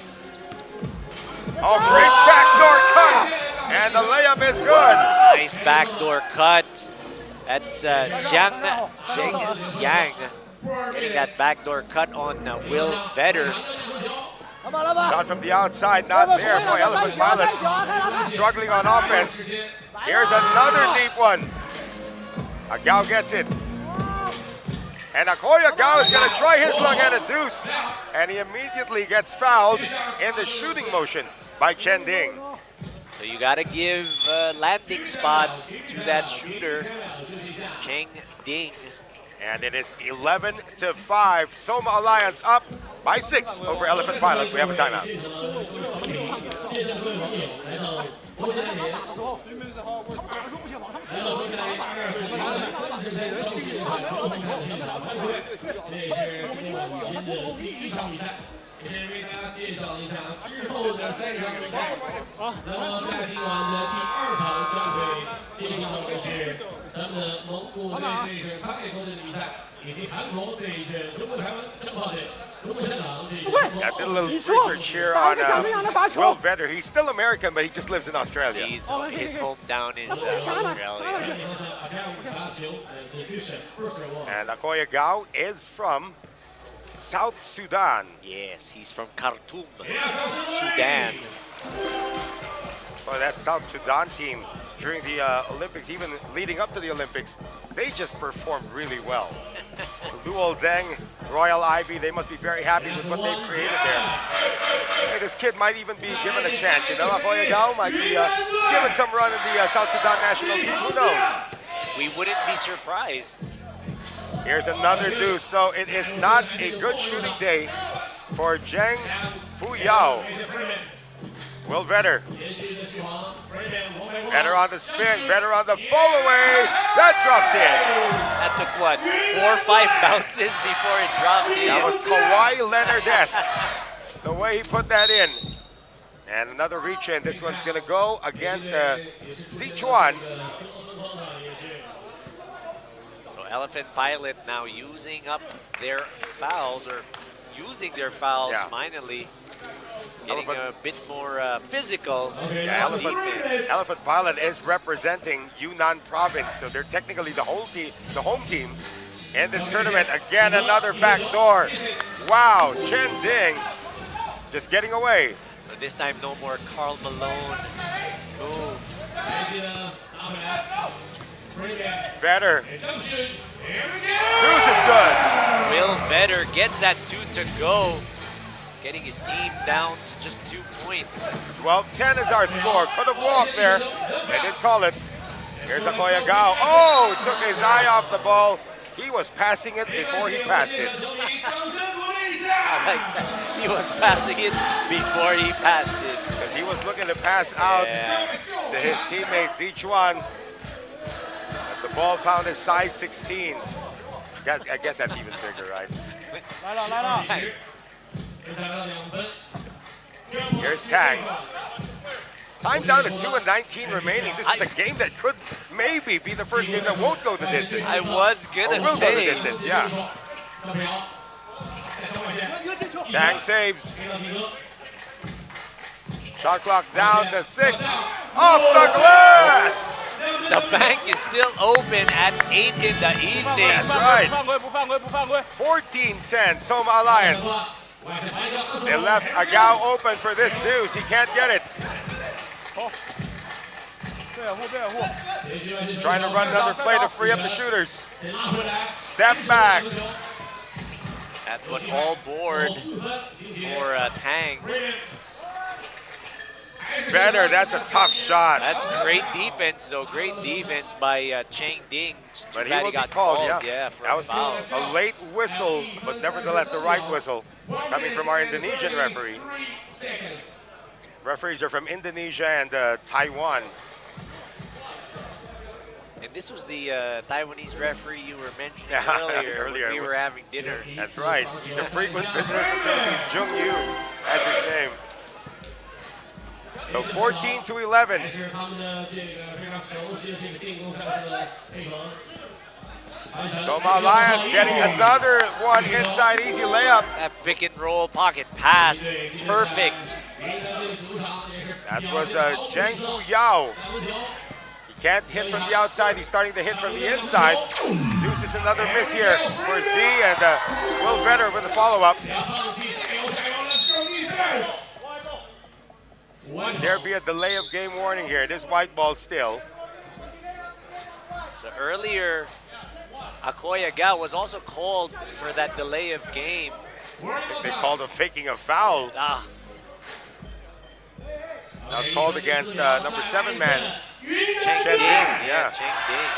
Oh, great backdoor cut! And the layup is good. Nice backdoor cut. That's Yang getting that backdoor cut on Will Vedder. Shot from the outside, not there. Boy, Elephant Pilot struggling on offense. Here's another deep one. Agao gets it. And Akoya Agao is going to try his luck at a deuce. And he immediately gets fouled in the shooting motion by Chen Ding. So you got to give landing spot to that shooter, Cheng Ding. And it is 11-5. Soma Alliance up by 6 over Elephant Pilot. We have a timeout. I did a little research here on Will Vedder. He's still American, but he just lives in Australia. His hometown is Australia. And Akoya Gao is from South Sudan. Yes, he's from Khartoum, Sudan. Well, that South Sudan team during the Olympics, even leading up to the Olympics, they just performed really well. Luol Deng, Royal Ivy, they must be very happy with what they've created there. Hey, this kid might even be given a chance, you know? Akoya Gao might be given some run in the South Sudan national team, who knows? We wouldn't be surprised. Here's another deuce, so it is not a good shooting day for Zheng Fuyao. Will Vedder. Vedder on the spin, Vedder on the fall away. That drops in. That took what, 4 or 5 bounces before it dropped in? That was Kawhi Leonard-esque, the way he put that in. And another reach in. This one's going to go against Sichuan. So Elephant Pilot now using up their fouls, or using their fouls finally. Getting a bit more physical. Yeah, Elephant Pilot is representing Yunnan province, so they're technically the home team in this tournament. Again, another backdoor. Wow, Chen Ding just getting away. But this time, no more Karl Malone. Ooh. Vedder. Deuce is good. Will Vedder gets that 2 to go. Getting his team down to just 2 points. 12-10 is our score. Could have walked there. They did call it. Here's Akoya Gao. Oh, took his eye off the ball. He was passing it before he passed it. I like that. He was passing it before he passed it. Because he was looking to pass out to his teammate Zichuan. But the ball found his size 16. I guess that's even bigger, right? Here's Tang. Time down to 2:19 remaining. This is a game that could maybe be the first game that won't go the distance. I was gonna will say. go the distance, yeah. Tang saves. Shot clock down to 6. Off the glass! The bank is still open at 8 in the evening. That's right. 14-10, Soma Alliance. They left Agao open for this deuce. He can't get it. Trying to run another play to free up the shooters. Step back. That's what all board for Tang. Better, that's a tough shot. That's great defense, though. Great defense by Cheng Ding. But he will be called, yeah. For that was a late whistle, but nevertheless the right whistle coming from our Indonesian referee. Referees are from Indonesia and Taiwan. And this was the Taiwanese referee you were mentioning earlier. We were having dinner. That's right. He's a frequent visitor from the Philippines. Jung Yu, that's his name. So 14-11. Soma Alliance getting another one inside easy layup. That pick and roll pocket pass, perfect. That was Jiangfu Yao. He can't hit from the outside, he's starting to hit from the inside. Deuces another miss here for Z, and Will Vedder with the follow-up. There'll be a delay of game warning here. It is white ball still. So earlier, Akoya Gao was also called for that delay of game. I think they called a faking a foul. That was called against number 7 man. Cheng Ding. Yeah. Cheng Ding.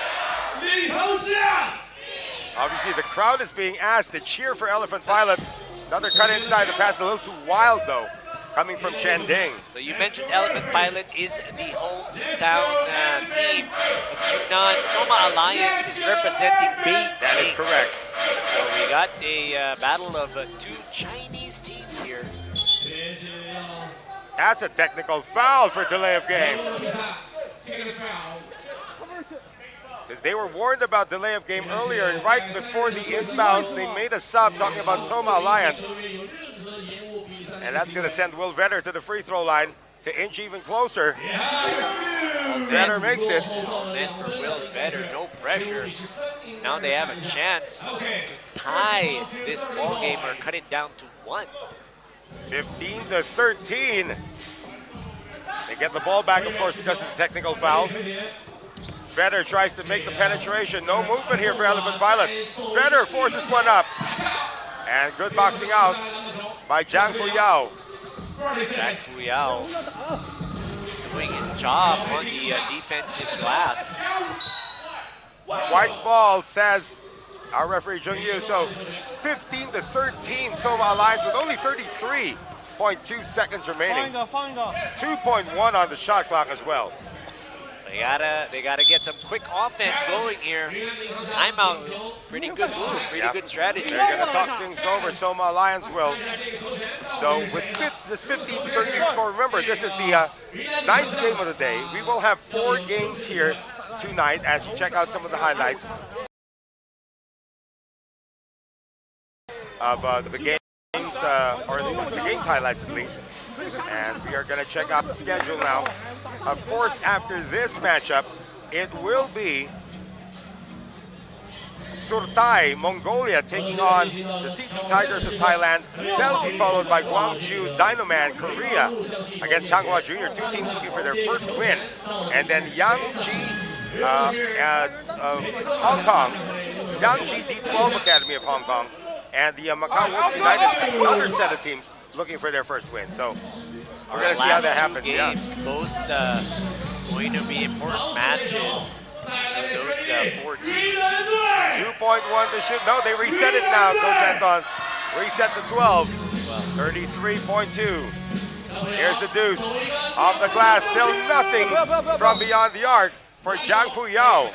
Obviously, the crowd is being asked to cheer for Elephant Pilot. Another cut inside. The pass a little too wild, though, coming from Chen Ding. So you mentioned Elephant Pilot is the hometown team of Yunnan. Soma Alliance is representing Beijing. That is correct. So we got a battle of two Chinese teams here. That's a technical foul for delay of game. Because they were warned about delay of game earlier, and right before the inbounds, they made a sub talking about Soma Alliance. And that's going to send Will Vedder to the free throw line to inch even closer. Vedder makes it. Then for Will Vedder, no pressure. Now they have a chance to tie this ball game or cut it down to 1. 15-13. They get the ball back, of course, because of the technical foul. Vedder tries to make the penetration. No movement here for Elephant Pilot. Vedder forces one up. And good boxing out by Jiangfu Yao. Jiangfu Yao doing his job on the defensive glass. White ball, says our referee Jung Yu. So 15-13, Soma Alliance with only 33.2 seconds remaining. 2.1 on the shot clock as well. They gotta get some quick offense going here. Timeout, pretty good move, pretty good strategy. They're gonna talk things over, Soma Alliance will. So with this 15-13 score, remember this is the 9th game of the day. We will have 4 games here tonight as you check out some of the highlights of the games, or the games highlights at least. And we are going to check out the schedule now. Of course, after this matchup, it will be Surtai, Mongolia, taking on the CT Tigers of Thailand. That'll be followed by Gwangju Dynaman, Korea, against Changhua Junior. 2 teams looking for their first win. And then Yangji, Hong Kong, Yangji D12 Academy of Hong Kong, and the Macau Wolf United, another set of teams looking for their first win. So we're going to see how that happens. Games, both going to be important matches for those 4 teams. 2.1 to shoot. No, they reset it now, Coach Anton. Reset to 12. 33.2. Here's the deuce. Off the glass, still nothing from beyond the arc for Jiangfu Yao.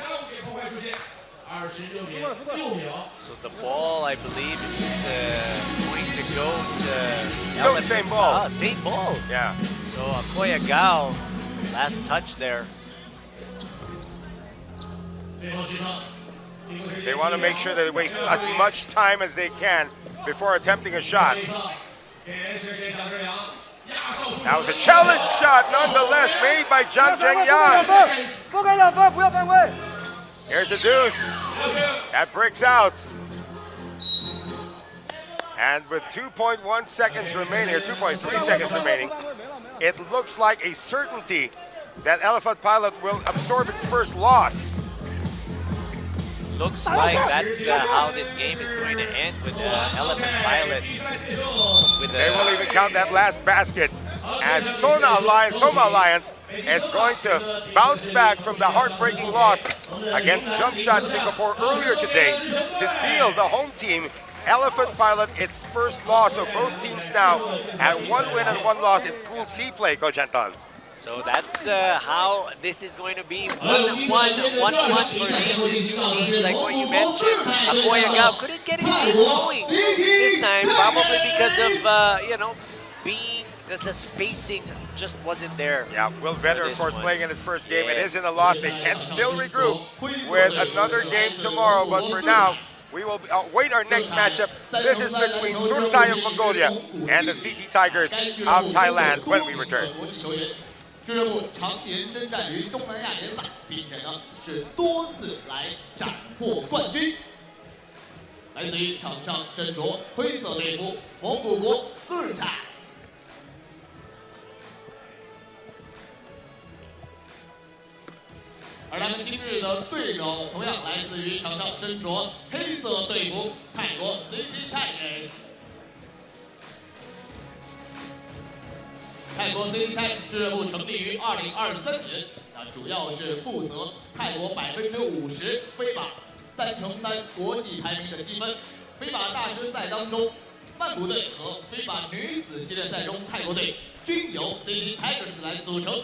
So the ball, I believe, is going to go to... Still the same ball. Same ball. Yeah. So Akoya Gao, last touch there. They want to make sure they waste as much time as they can before attempting a shot. That was a challenge shot, nonetheless, made by Zhang Zhengyang. Here's a deuce. That breaks out. And with 2.1 seconds remaining, or 2.3 seconds remaining, it looks like a certainty that Elephant Pilot will absorb its first loss. Looks like that's how this game is going to end with Elephant Pilot. They will even count that last basket as Soma Alliance is going to bounce back from the heartbreaking loss against Jump Shot Singapore earlier today to deal the home team, Elephant Pilot, its first loss. So both teams now at 1 win and 1 loss in Pool C play, Coach Anton. So that's how this is going to be. 1-1 for these 2 teams, like what you mentioned. Akoya Gao couldn't get his team going this time, probably because of, being the spacing just wasn't there. Yeah, Will Vedder, of course, playing in his first game. It is in a loss. They can still regroup with another game tomorrow, but for now, we will await our next matchup. This is between Surtai of Mongolia and the CT Tigers of Thailand when we return. 俱乐部常年征战于东南亚联赛，并且呢是多次来斩获冠军。来自于场上身着灰色队服，蒙古国苏尔察。而他们今日的对手同样来自于场上身着黑色队服，泰国 CT Tigers。 泰国 CT Tigers 俱乐部成立于2023年，主要是负责泰国50%飞靶3×3国际排名的积分。飞靶大师赛当中，曼谷队和飞靶女子系列赛中泰国队均由 CT Tigers 来组成。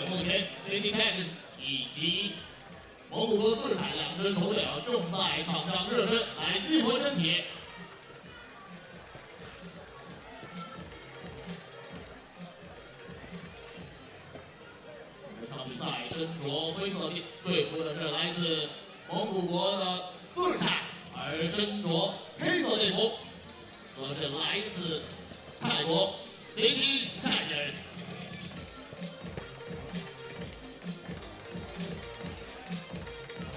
目前 CT Tigers 以及蒙古国苏尔坦两支球队正在场上热身，来激活身体。这场比赛身着灰色队服的是来自蒙古国的苏尔坦，而身着黑色队服则是来自泰国 CT Tigers。 All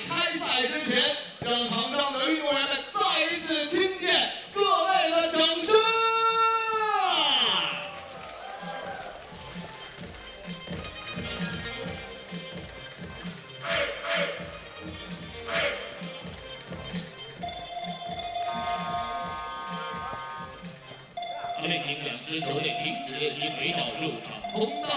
开赛之前，让场上的运动员们再一次听见各位的掌声。队请两支球队停止练习，回到入场通道。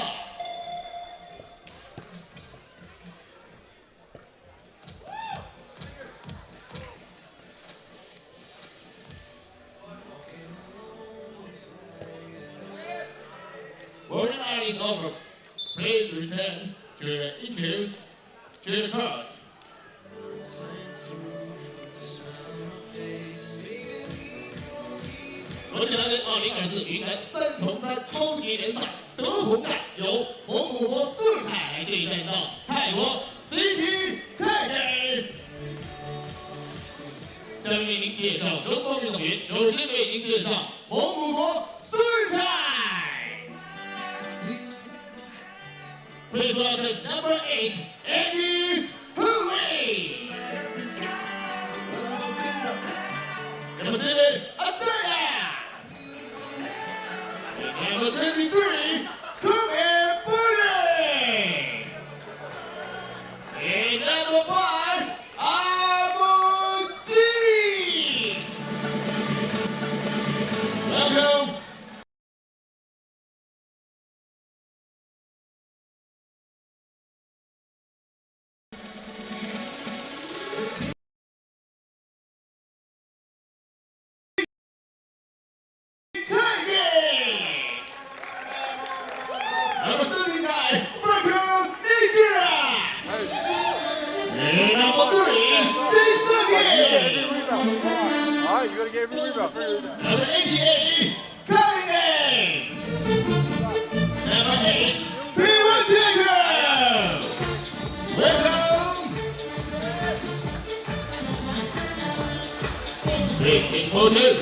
When the night is over, please return to the entrance to the court. 文莱的2024云南3乘3超级联赛德宏站由蒙古国苏泰来对战到泰国 City Tigers。下面为您介绍双方运动员，首先为您介绍蒙古国苏泰。Please welcome number 8, Angus Hooey. Number 7, Ataya. Number 23, Kume Pune. And number 5, Abujit. Welcome. Number 39, Franco Nigra. And number 3, Sisaki. All right, you gotta give me rebound. Number 88, Cunningham. Number 8, Piwatinga. Welcome. Please take photos.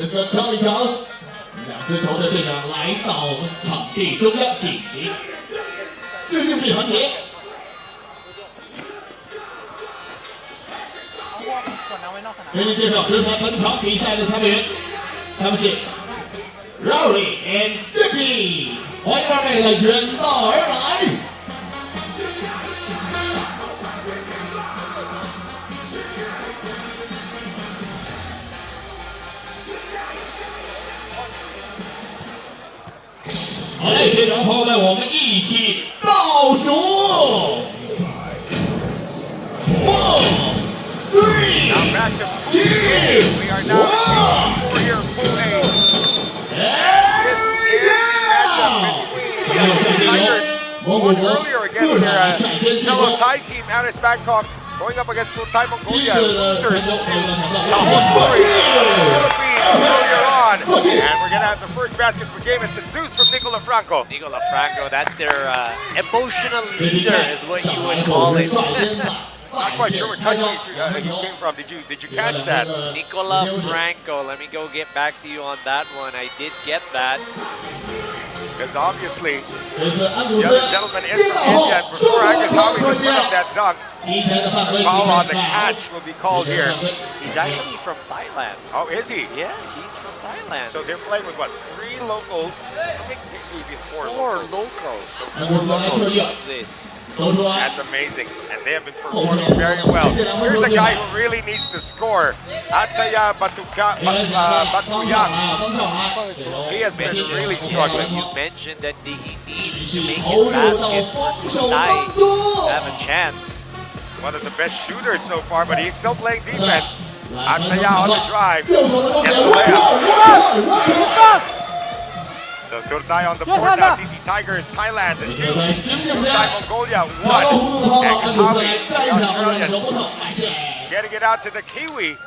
这个 Charlie Toss， 两支球队队长来到我们场地中央进行致敬力环节。为您介绍这台本场比赛的参与员，他们是 Rory and Jackie， 欢迎二位的远道而来。 好嘞，现场朋友们，我们一起倒数 ，4、3、2、We are now in here, full A. Earlier against fellow Thai team Anis Bangkok going up against Thai Mongolia losers to Philippines earlier on. And we're going to have the first basket per game. It's a deuce from Nicola Franco. Nicola Franco, that's their emotional leader, is what you would call it. Not quite sure what country he came from. Did you catch that? Nicola Franco, let me go get back to you on that one. I did get that. Because obviously, the other gentleman is from India, and before Angus Howey can put up that dunk, the foul on the catch will be called here. He's actually from Thailand. Oh, is he? Yeah, he's from Thailand. So they're playing with what? 3 locals? I think maybe 4 locals. So 4 locals. That's amazing, and they have been performing very well. Here's a guy who really needs to score. Ataya Batuyak. He has been really struggling. You mentioned that he needs to make his baskets for Thai to have a chance. One of the best shooters so far, but he's still playing defense. Ataya on the drive. Gets the layup. So Surtai on the board now. CT Tigers, Thailand, 2. Surtai Mongolia, 1. And Australian getting it out to the Kiwi.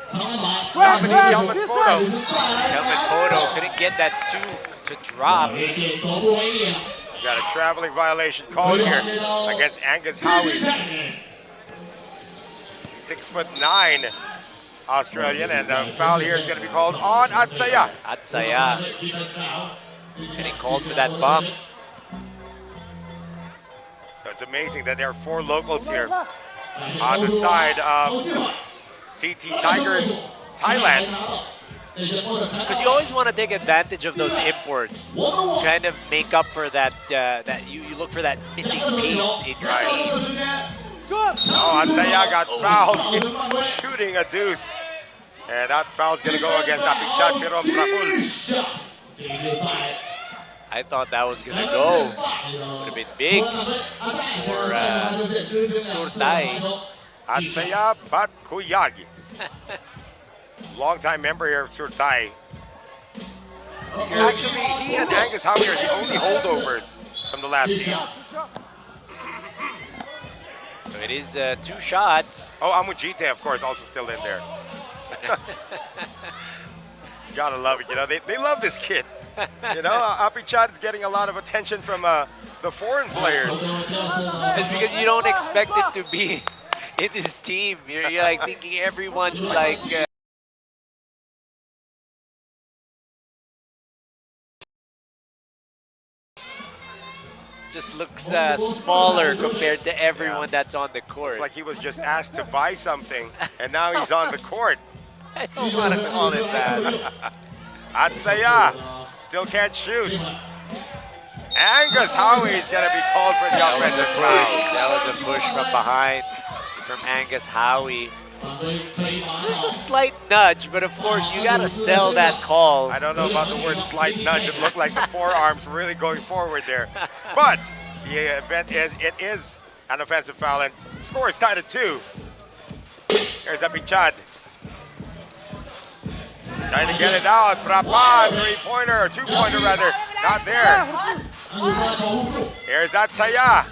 Dominic Helmet Photo. Helmet Photo couldn't get that 2 to drop. Got a traveling violation called here against Angus Howey. 6'9". Australian, and the foul here is going to be called on Atsaya. Atsaya getting called for that bump. So it's amazing that there are 4 locals here on the side of CT Tigers, Thailand. Because you always want to take advantage of those imports, kind of make up for that. That you look for that missing piece in your team. Oh, Atsaya got fouled shooting a deuce. And that foul's going to go against Apichat Pirom Prakul. I thought that was going to go. Would have been big for Surtai. Atsaya Patkuyagi. Long-time member here of Surtai. Actually, he and Angus Howie are the only holdovers from the last team. So it is 2 shots. Oh, Amujite, of course, also still in there. Gotta love it, you know. They love this kid. You know, Apichat is getting a lot of attention from the foreign players. It's because you don't expect it to be in this team. You're like thinking everyone's like... just looks smaller compared to everyone that's on the court. It's like he was just asked to buy something, and now he's on the court. I don't want to call it that. Atsaya still can't shoot. Angus Howie is going to be called for the offensive foul. That was a push from behind from Angus Howie. Just a slight nudge, but of course you got to sell that call. I don't know about the word slight nudge. It looked like the forearms really going forward there. But the event is an offensive foul, and the score is tied at 2. Here's Apichat. Trying to get it out. Frapa, 3-pointer, or 2-pointer rather. Not there. Here's Atsaya.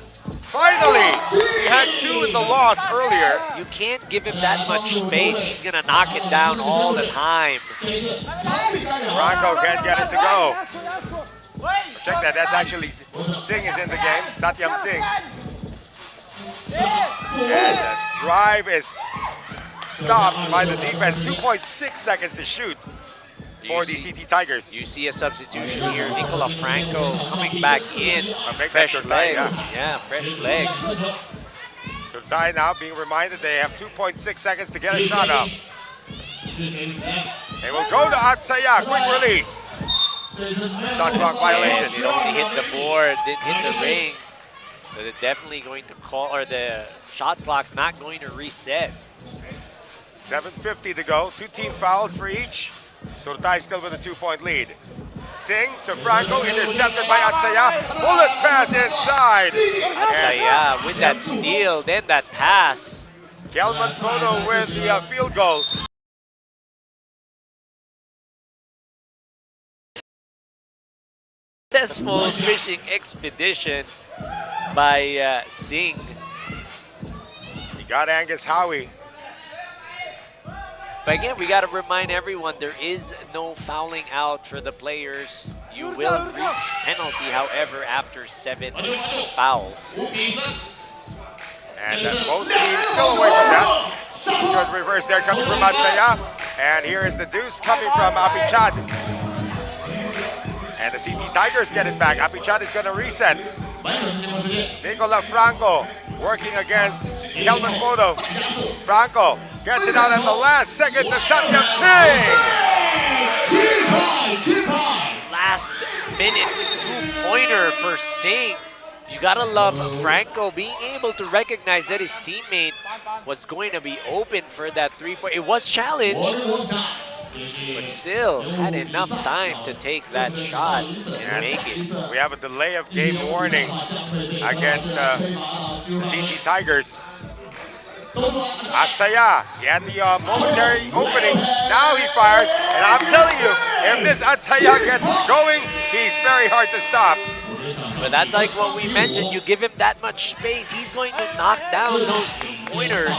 Finally! He had 2 in the loss earlier. You can't give him that much space. He's going to knock it down all the time. Franco can't get it to go. Check that. That's actually Singh is in the game. Satyam Singh. And the drive is stopped by the defense. 2.6 seconds to shoot for the CT Tigers. You see a substitution here. Nicola Franco coming back in. Fresh legs. Yeah, fresh legs. So Thai now being reminded they have 2.6 seconds to get a shot up. They will go to Atsaya. Quick release. Shot clock violation. He only hit the board, didn't hit the ring. So they're definitely going to call, or the shot clock's not going to reset. 7:50 to go. 2 team fouls for each. Surtai still with a 2-point lead. Singh to Franco, intercepted by Atsaya. Bullet pass inside. Atsaya with that steal, then that pass. Kelman Photo with the field goal. Successful fishing expedition by Singh. He got Angus Howie. But again, we got to remind everyone there is no fouling out for the players. You will reach penalty, however, after 7 fouls. And both teams still away from that. Good reverse there coming from Atsaya. And here is the deuce coming from Apichat. And the CT Tigers get it back. Apichat is going to reset. Nicola Franco working against Kelman Photo. Franco gets it out at the last second to Satyam Singh. Last minute 2-pointer for Singh. You gotta love Franco being able to recognize that his teammate was going to be open for that 3-point. It was challenged, but still had enough time to take that shot and make it. We have a delay of game warning against the CT Tigers. Atsaya, he had the momentary opening. Now he fires, and I'm telling you, if this Atsaya gets going, he's very hard to stop. But that's like what we mentioned. You give him that much space, he's going to knock down those 2-pointers.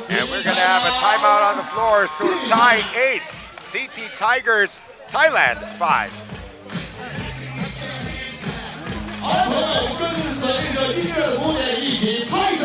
And we're going to have a timeout on the floor. Surtai 8, CT Tigers, Thailand 5. 跟随着音乐鼓点一起拍手。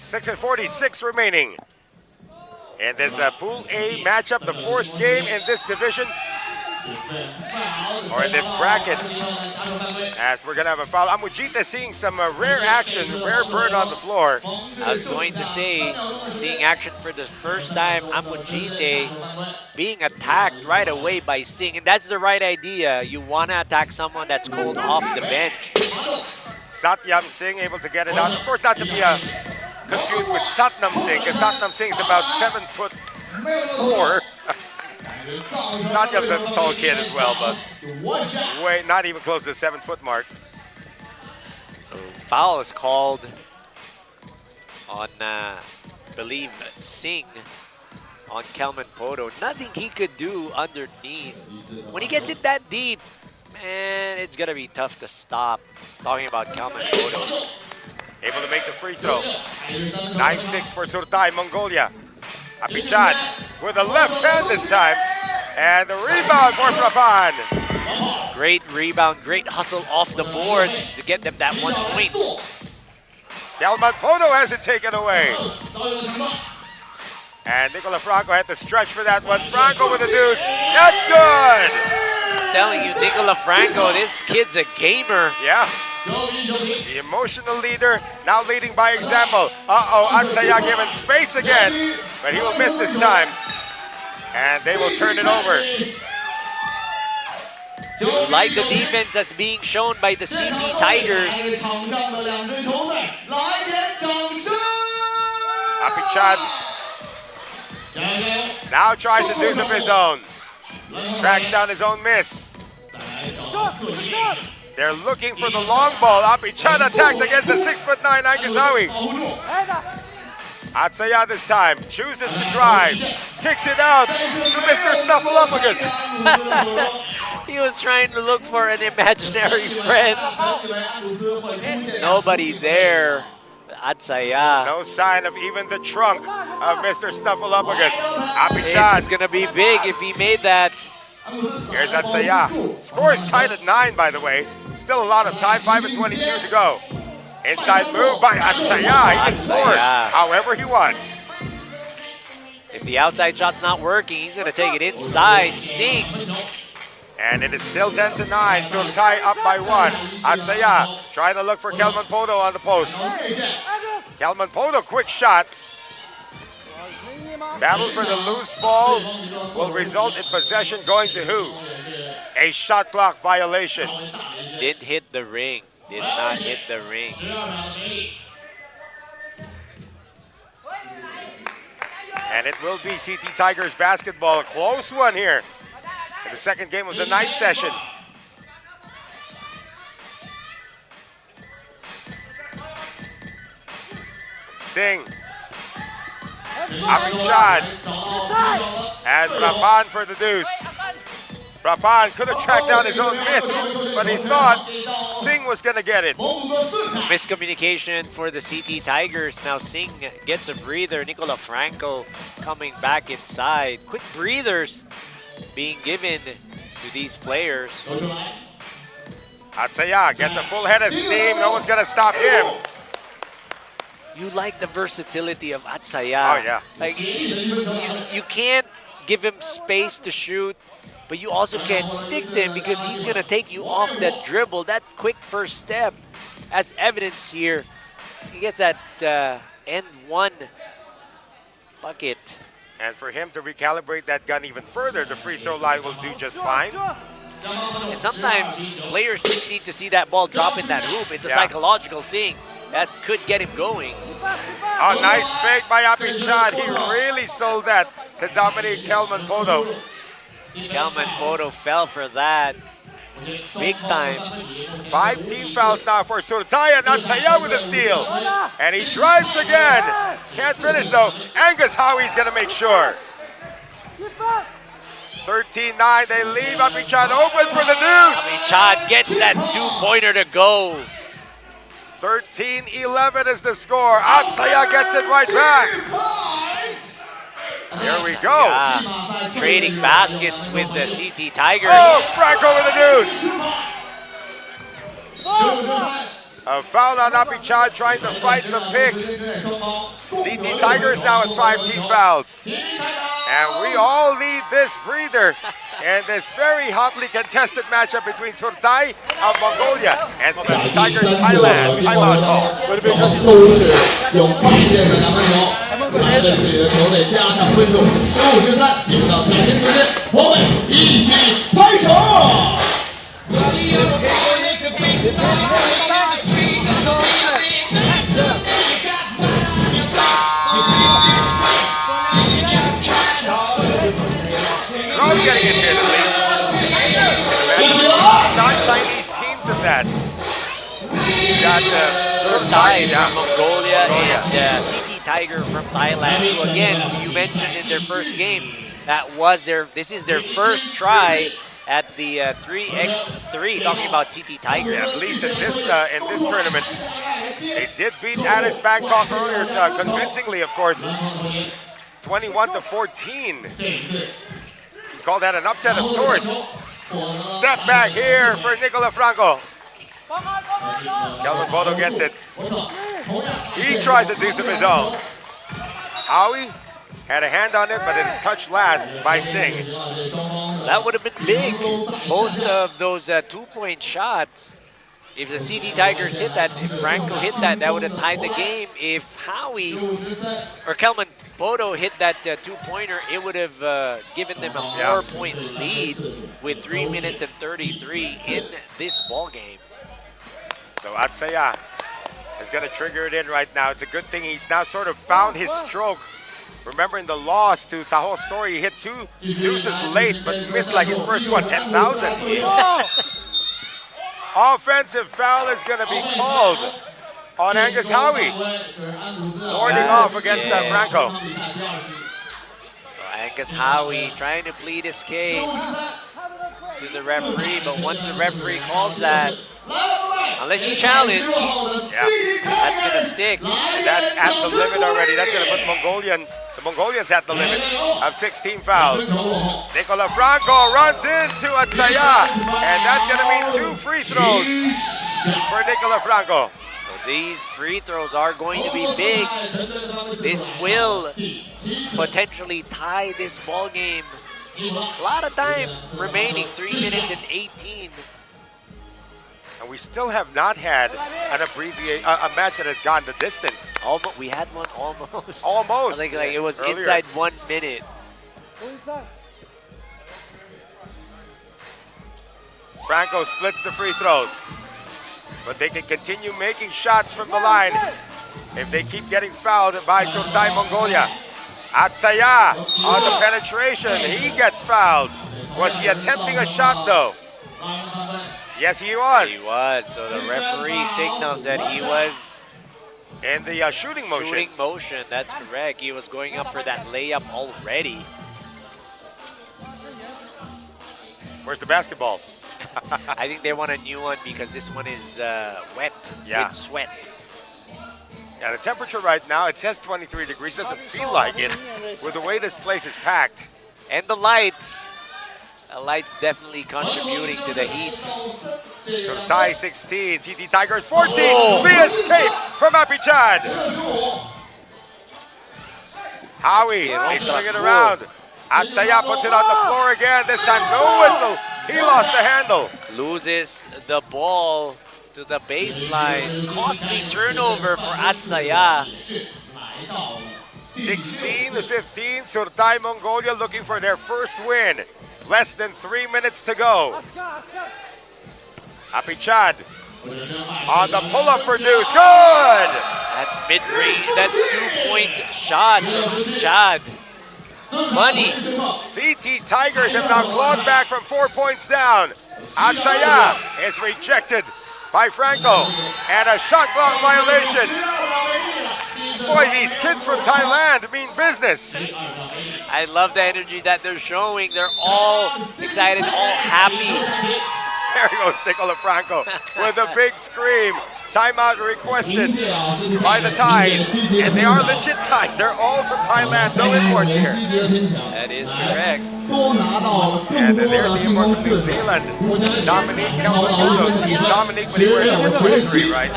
6 and 46 remaining. And this Pool A matchup, the fourth game in this division, or in this bracket, as we're going to have a foul. Amujita seeing some rare action, rare burn on the floor. I was going to say, seeing action for the first time, Amujite being attacked right away by Singh, and that's the right idea. You want to attack someone that's cold off the bench. Satyam Singh able to get it out. Of course, not to be confused with Satnam Singh, because Satnam Singh is about 7'4". Satyam's a tall kid as well, but not even close to the 7-foot mark. Foul is called on, believe, Singh on Kelman Poto. Nothing he could do underneath. When he gets it that deep, man, it's gonna be tough to stop. Talking about Kelman Poto. Able to make the free throw. 9-6 for Surtai, Mongolia. Apichan with a left hand this time. And the rebound for Prapan. Great rebound, great hustle off the boards to get them that 1 point. Kelman Poto has it taken away. And Nicola Franco had to stretch for that one. Franco with a deuce. That's good! I'm telling you, Nicola Franco, this kid's a gamer. Yeah. The emotional leader, now leading by example. Atsaya given space again, but he will miss this time. And they will turn it over. Like the defense that's being shown by the CT Tigers. Apichan now tries to do some of his own. Tracks down his own miss. They're looking for the long ball. Apichan attacks against the 6'9" Angasawi. Atsaya this time chooses to drive, kicks it out to Mr. Snuffleupagus. He was trying to look for an imaginary friend. Nobody there. Atsaya. No sign of even the trunk of Mr. Snuffleupagus. This Apichan. is gonna be big if he made that. Here's Atsaya. Score is tied at 9, by the way. Still a lot of time, 5:22 to go. Inside move by Atsaya. He can score however he wants. If the outside shot's not working, he's gonna take it inside. Singh. And it is still 10-9. Surtai up by 1. Atsaya trying to look for Kelman Poto on the post. Kelman Poto, quick shot. Battle for the loose ball will result in possession going to who? A shot clock violation. Didn't hit the ring. Did not hit the ring. And it will be CT Tigers basketball. A close one here in the second game of the night session. Singh. Apichan has Prapan for the deuce. Prapan could have tracked down his own miss, but he thought Singh was going to get it. Miscommunication for the CT Tigers. Now Singh gets a breather. Nicola Franco coming back inside. Quick breathers being given to these players. Atsaya gets a full head of steam. No one's going to stop him. You like the versatility of Atsaya. Oh, yeah. Like, you can't give him space to shoot, but you also can't stick to him because he's going to take you off that dribble, that quick first step. As evidenced here, he gets that end one bucket. And for him to recalibrate that gun even further, the free throw line will do just fine. And sometimes players just need to see that ball drop in that hoop. It's a psychological thing that could get him going. Oh, nice fake by Apichan. He really sold that to Dominic Kelman Poto. Kelman Poto fell for that big time. 5 team fouls now for Surtai, and Atsaya with a steal. And he drives again. Can't finish though. Angus Howie's gonna make sure. 13-9, they leave Apichan open for the deuce. Apichan gets that two-pointer to go. 13-11 is the score. Atsaya gets it right back. Here we go. Yeah. Trading baskets with the CT Tigers. Oh, Franco with the deuce. A foul on Apichan trying to fight the pick. CT Tigers now at 5 team fouls. And we all need this breather in this very hotly contested matchup between Surtai of Mongolia and CT Tigers Thailand. Timeout call. 都是用底线的拿分球，来为自己的球队加上分数，15-13，进入到改编时间，我们一起拍手。 Crowd's getting into it at least. Non-Chinese teams of that. You got Thai from Mongolia and CT Tiger from Thailand, who again, you mentioned in their first game, this is their first try at the 3x3, talking about CT Tiger. Yeah, at least in this tournament, they did beat Addis Bangkok earlier, convincingly, of course, 21-14. You call that an upset of sorts. Step back here for Nicola Franco. Kelvin Bodo gets it. He tries to do some of his own. Howie had a hand on it, but it is touched last by Singh. That would have been big. Both of those two-point shots. If the CT Tigers hit that, if Franco hit that, that would have tied the game. If Howie or Kelvin Bodo hit that two-pointer, it would have given them a 4-point lead with 3 minutes and 33 in this ball game. So Atsaya is going to trigger it in right now. It's a good thing he's now sort of found his stroke. Remember in the loss to Taho Story, he hit 2 deuces late, but missed like his first one, 10,000. Offensive foul is going to be called on Angus Howie. Warding off against Franco. So Angus Howie trying to plead his case to the referee, but once the referee calls that, unless you challenge, that's going to stick. And that's at the limit already. That's going to put the Mongolians at the limit of 16 fouls. Nicola Franco runs into Atsaya, and that's going to mean 2 free throws for Nicola Franco. So these free throws are going to be big. This will potentially tie this ball game. A lot of time remaining, 3 minutes and 18. And we still have not had a match that has gone the distance. Almost, we had one almost. Almost. Like it was earlier. Inside 1 minute. Franco splits the free throws, but they can continue making shots from the line if they keep getting fouled by Surtai Mongolia. Atsaya on the penetration, he gets fouled. Was he attempting a shot though? Yes, he was. He was. So the referee signals that he was in the shooting motion. Shooting motion, that's correct. He was going up for that layup already. Where's the basketball? I think they want a new one because this one is wet with sweat. Yeah, the temperature right now, it says 23 degrees. Doesn't feel like it with the way this place is packed. And the lights. The lights definitely contributing to the heat. Surtai 16, CT Tigers 14. The escape from Apichan. Howie, they swing it around. Atsaya puts it on the floor again. This time, no whistle. He lost the handle. Loses the ball to the baseline. Costly turnover for Atsaya. 16-15, Surtai Mongolia looking for their first win. Less than 3 minutes to go. Apichan on the pull-up for deuce. Good! That's mid-range. That's 2-point shot. Chad. Money. CT Tigers have now clawed back from 4 points down. Atsaya is rejected by Franco. And a shot clock violation. Boy, these kids from Thailand mean business. I love the energy that they're showing. They're all excited, all happy. There goes Nicola Franco with a big scream. Timeout requested by the Thais. And they are legit Thais. They're all from Thailand. No imports here. That is correct. And there's the import from New Zealand. Dominique Calvanudo. He's Dominique, but he wears number 23, right?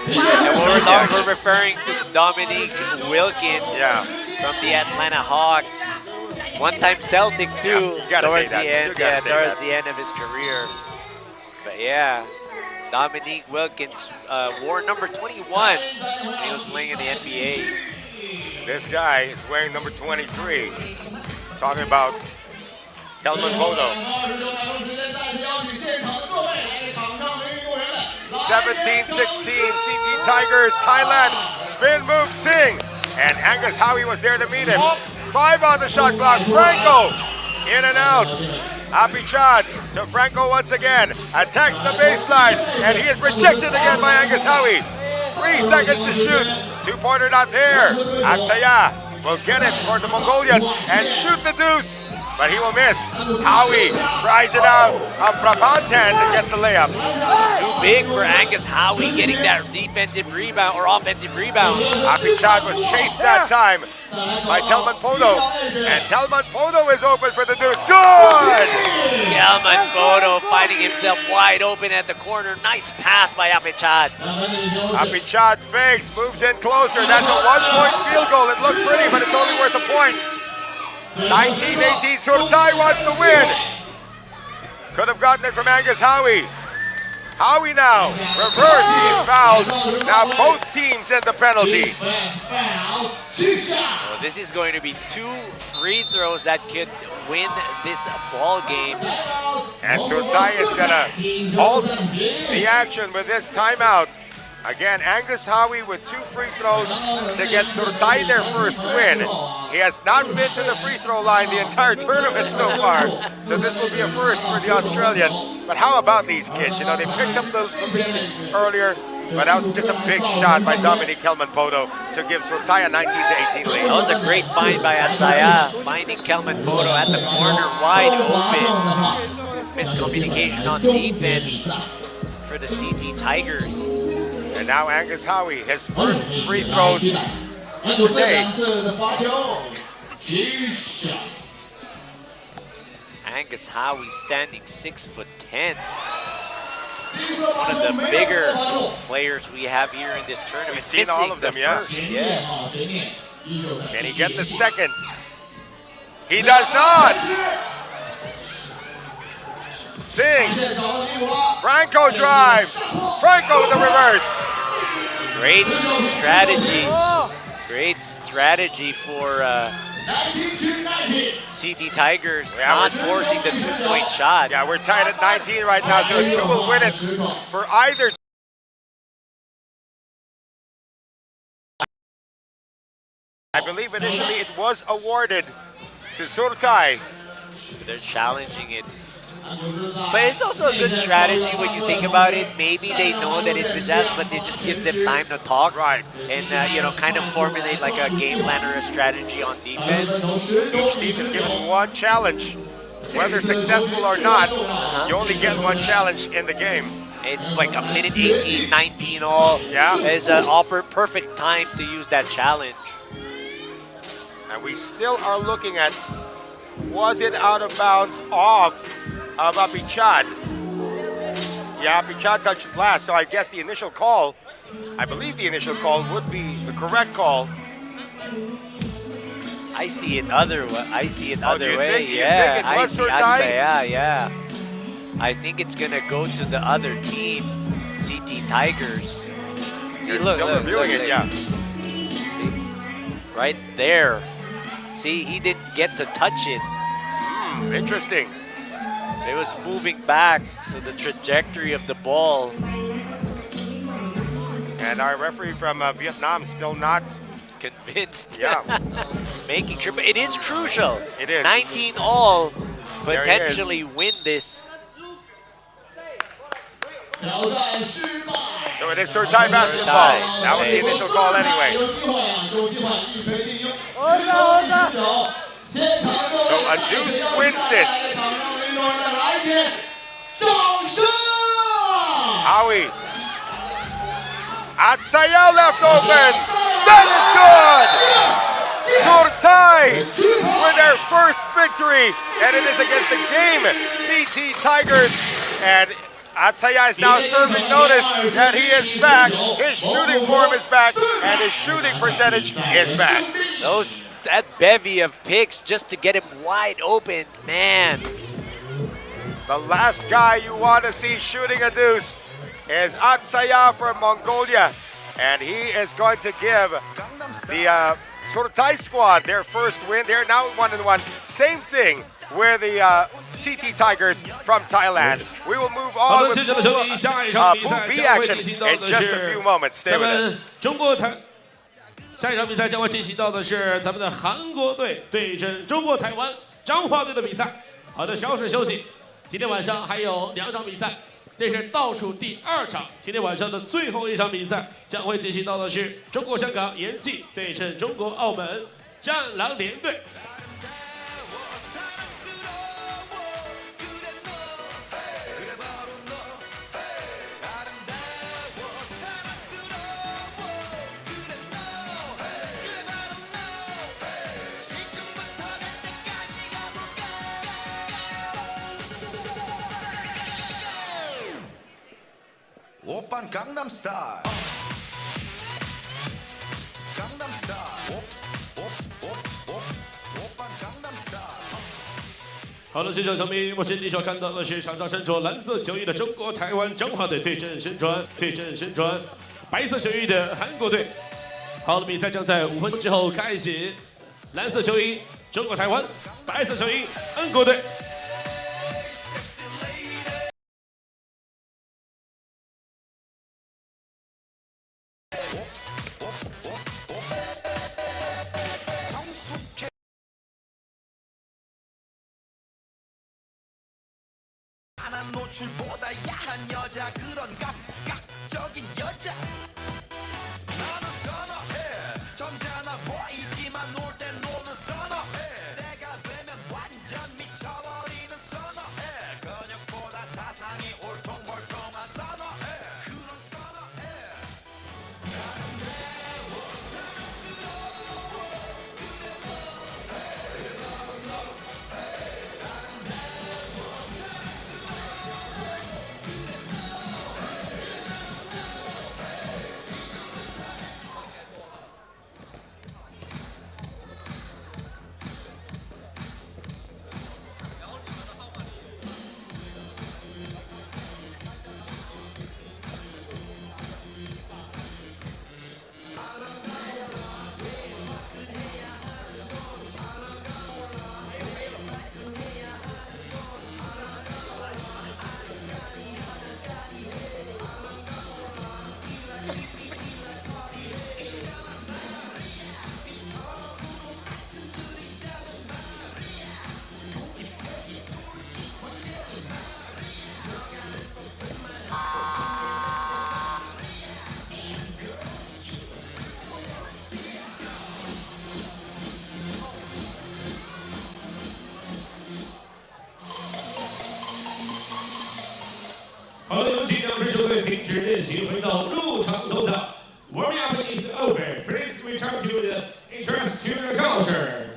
And we're referring to Dominique Wilkins from the Atlanta Hawks. One-time Celtic too, towards the end of his career. But yeah, Dominique Wilkins wore number 21 when he was playing in the NBA. This guy is wearing number 23. Talking about Kelman Bodo. 17-16, CT Tigers, Thailand, spin move, Singh. And Angus Howie was there to meet him. 5 on the shot clock, Franco, in and out. Apichad to Franco once again, attacks the baseline, and he is rejected again by Angus Howie. 3 seconds to shoot, 2-pointer not there. Aksaya will get it for the Mongolian and shoot the deuce, but he will miss. Howie tries it out of Prapantan to get the layup. Too big for Angus Howie getting that defensive rebound or offensive rebound. Apichad was chased that time by Telman Podo, and Telman Podo is open for the deuce. Good! Telman Podo finding himself wide open at the corner. Nice pass by Apichad. Apichad fakes, moves in closer. That's a 1-point field goal. It looked pretty, but it's only worth a point. 19-18, Surtai wants to win. Could have gotten it from Angus Howie. Howie now, reverse, he is fouled. Now both teams send the penalty. Well, this is going to be 2 free throws that could win this ball game. And Surtai is gonna halt the action with this timeout. Again, Angus Howie with 2 free throws to get Surtai their first win. He has not been to the free throw line the entire tournament so far, so this will be a first for the Australian. But how about these kids? You know, they picked up the lead earlier, but that was just a big shot by Dominique Kelman-Podo to give Surtai a 19-18 lead. That was a great find by Atsaya, finding Kelman-Podo at the corner wide open. Miscommunication on defense for the CT Tigers. And now Angus Howie, his first free throws today. Angus Howie standing 6'10". One of the bigger players we have here in this tournament. We've seen all of them, yes. Yeah. Can he get the second? He does not! Singh. Franco drives. Franco with the reverse. Great strategy. Great strategy for CT Tigers, not forcing the 2-point shot. Yeah, we're tied at 19 right now, so 2 will win it for either. I believe initially it was awarded to Surtai. They're challenging it. But it's also a good strategy when you think about it. Maybe they know that it's possessed, but it just gives them time to talk. Right. And, you know, kind of formulate like a game plan or a strategy on defense. Each team is given 1 challenge. Whether successful or not, you only get 1 challenge in the game. It's like a minute 18, 19 all. Yeah. It's an perfect time to use that challenge. And we still are looking at, was it out of bounds off of Apichad? Yeah, Apichad touched it last, so I guess the initial call, I believe the initial call would be the correct call. I see it other way. I see it other way. Think, yeah, think it was Surtai? Yeah. I think it's gonna go to the other team, CT Tigers. See, look, still reviewing it, yeah. See, right there. See, he didn't get to touch it. Interesting. It was moving back, so the trajectory of the ball. And our referee from Vietnam still not convinced. Yeah. Making sure, but it is crucial. It is. 19 all, potentially win this. So it is Thai basketball. That was the initial call anyway. So a deuce wins this. Howie. Atsaya left open. That is good. Thai with their first victory, and it is against the game CT Tigers. And Atsaya is now serving notice that he is back. His shooting form is back, and his shooting percentage is back. That bevy of picks just to get him wide open, man. The last guy you want to see shooting a deuce is Atsaya from Mongolia, and he is going to give the Thai squad their first win. They're now 1-1. Same thing with the CT Tigers from Thailand. We will move on with Pool B action in just a few moments. Stay with us. 下一场比赛将会进行到的是咱们的韩国队对阵中国台湾彰化队的比赛。好的，稍事休息。今天晚上还有2场比赛，这是倒数第2场。今天晚上的最后一场比赛将会进行到的是中国香港延纪对阵中国澳门战狼联队。 오빤 강남 스타일 강남 스타일 오빤 강남 스타일 好的，现场球迷，目前你所看到的是场上身着蓝色球衣的中国台湾彰化队对阵身穿白色球衣的韩国队。好的，比赛将在5分钟之后开始。蓝色球衣中国台湾，白色球衣韩国队。 노출보다 야한 여자 그런 감각적인 여자 나는 선어해 점잖아 보이지만 놀 땐 노는 선어해 내가 되면 완전 미쳐버리는 선어해 근육보다 사상이 올통멀통한 선어해 그런 선어해 나는 매워 사랑스러워好的，有请两支球队停止练习，回到入场投打。Warming up is over. Please return to the interest to the culture.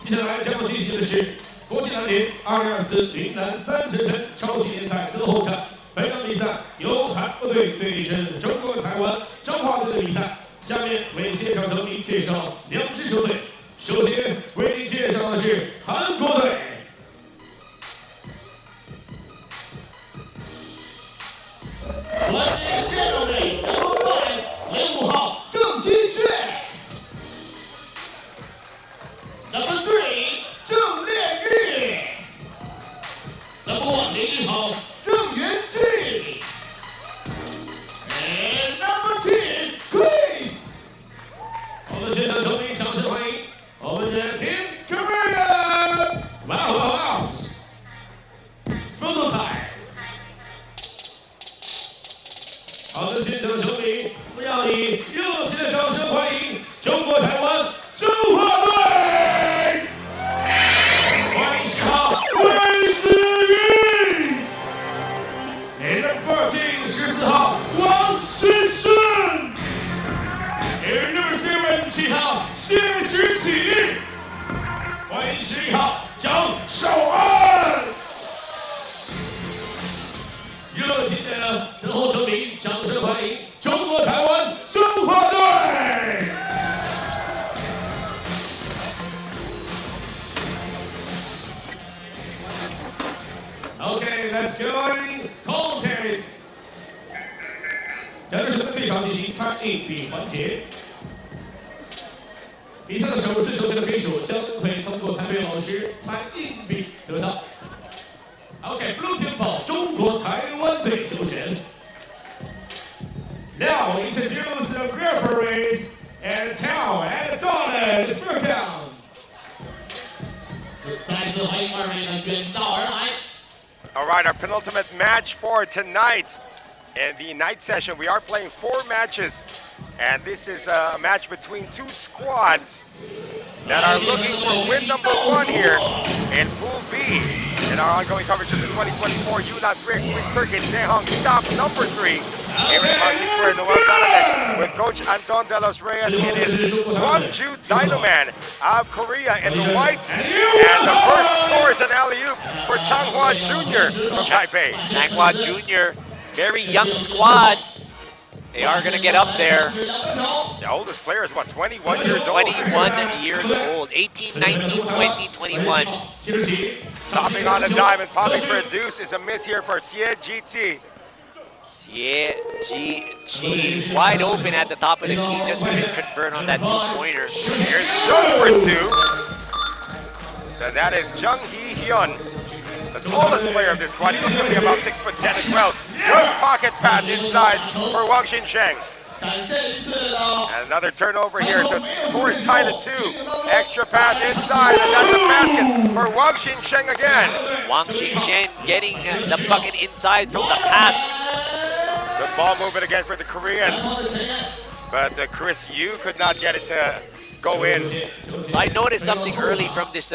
接下来将会进行的是国际篮联2024铃兰3城镇超级联赛德宏战。本场比赛由韩国队对阵中国台湾彰化队的比赛。下面为现场球迷介绍两支球队。首先为您介绍的是韩国队。 Ladies and gentlemen, number 5, 5号郑新炫 ，Number 3郑炼玉 ，Number 1号郑元俊 ，and Number 10 Chris。好的，现场球迷，掌声欢迎里，我们让以热情的掌声欢迎中国台湾中华队！欢迎10号魏子瑜 ，and number 14 14号王新顺 ，and number 7 7号谢之启，欢迎11号张少安。热情的等候球迷，掌声欢迎中国台湾中华队！OK, let's go in contest。两队身份对场进行3A 比环节。比赛的首次球权的比数将会通过裁判员老师3硬币得到。OK, Blue Team 跑中国台湾队球权。Now introduce the referees and tell and Dynaman is first down. 再次欢迎2位的远道而来。All right, our penultimate match for tonight. In the night session, we are playing 4 matches. And this is a match between 2 squads that are looking for win number 1 here in Pool B. In our ongoing coverage of the 2024 Yunnan 3X3 Circuit-Dehong stop number 3 here in Marquis Square, Noel Thailand, with Coach Anton De Los Reyes. It is Gwangju Dynaman of Korea in the white. And the first score is an alley-oop for Changhua Jr. from Taipei. Changhua Jr., very young squad. They are going to get up there. The oldest player is, what, 21 years old? 21 years old. 18, 19, 20, 21. Stopping on a diamond, popping for a deuce is a miss here for Xie GT. Xie GT. Wide open at the top of the key. Just couldn't convert on that 2-pointer. Here's Jung for 2. So that is Jung Hee Hyun, the tallest player of this squad. He looks to be about 6'10" as well. Good pocket pass inside for Wang Xinsheng. And another turnover here, so the score is tied at 2. Extra pass inside, and that's a basket for Wang Xinsheng again. Wang Xinsheng getting the bucket inside from the pass. Good ball movement again for the Koreans. But Chris Yu could not get it to go in. So I noticed something early from this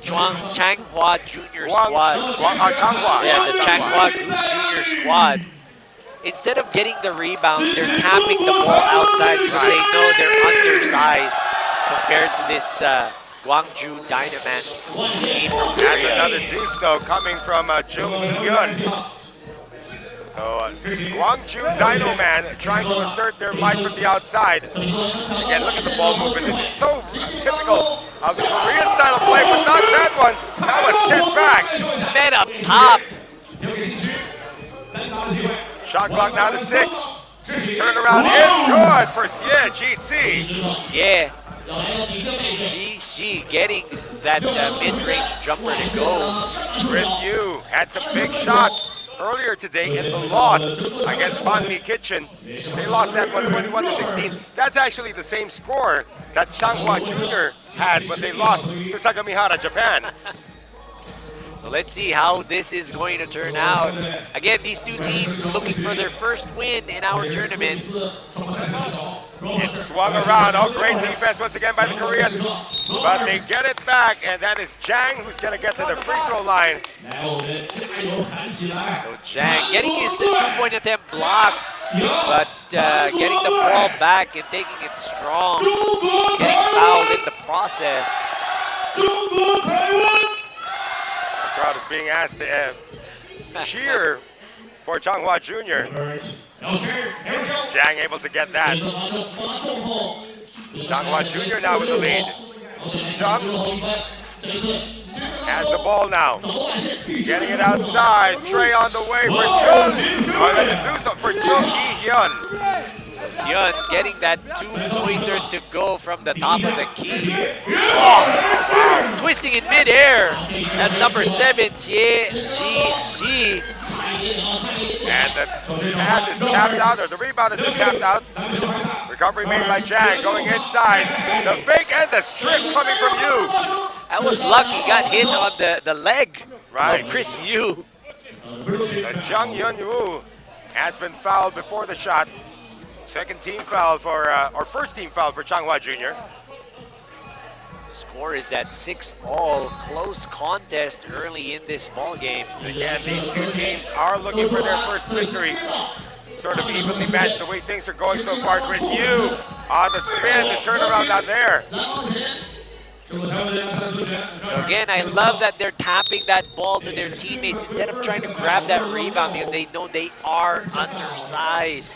Changhua Junior squad. Changhua. Yeah, the Changhua Junior squad. Instead of getting the rebound, they're tapping the ball outside because they know they're undersized compared to this Gwangju Dynaman team from That's Korea. another deuce though coming from Jung Hee-hyun. So Gwangju Dynaman trying to assert their might from the outside. Again, look at the ball movement. This is so typical of the Korean style of play, but not that one. That was set back. Fed up top. Shot clock now to 6. Turnaround is good for Xie GC. Yeah. GC getting that mid-range jumper to go. Chris Yu had some big shots earlier today in the loss against Banmi Kitchen. They lost that one 21-16. That's actually the same score that Changhua Jr. had when they lost to Sagamihara, Japan. So let's see how this is going to turn out. Again, these two teams looking for their first win in our tournament. It swung around. Oh, great defense once again by the Koreans. But they get it back, and that is Jang who's going to get to the free throw line. So Jang getting his 2-point attempt blocked, but getting the ball back and taking it strong. Getting fouled in the process. The crowd is being asked to cheer for Changhua Jr. Jang able to get that. Changhua Jr. now with the lead. Jung has the ball now. Getting it outside. Trey on the way for Jung. Oh, that's a do-so for Jung Hee Hyun. Hyun getting that 2-pointer to go from the top of the key. Oh, twisting in midair. That's number 7, Xie GC. And the pass is tapped out, or the rebound has been tapped out. Recovery made by Jang, going inside. The fake and the strip coming from Yu. I was lucky, got hit on the leg right of Chris Yu. Jung Hyun Woo has been fouled before the shot. Second team foul for, or first team foul for Changhua Jr. Score is at 6-all. Close contest early in this ball game. Again, these two teams are looking for their first victory. Sort of evenly matched the way things are going so far. Chris Yu on the spin, the turnaround down there. So again, I love that they're tapping that ball to their teammates instead of trying to grab that rebound because they know they are undersized.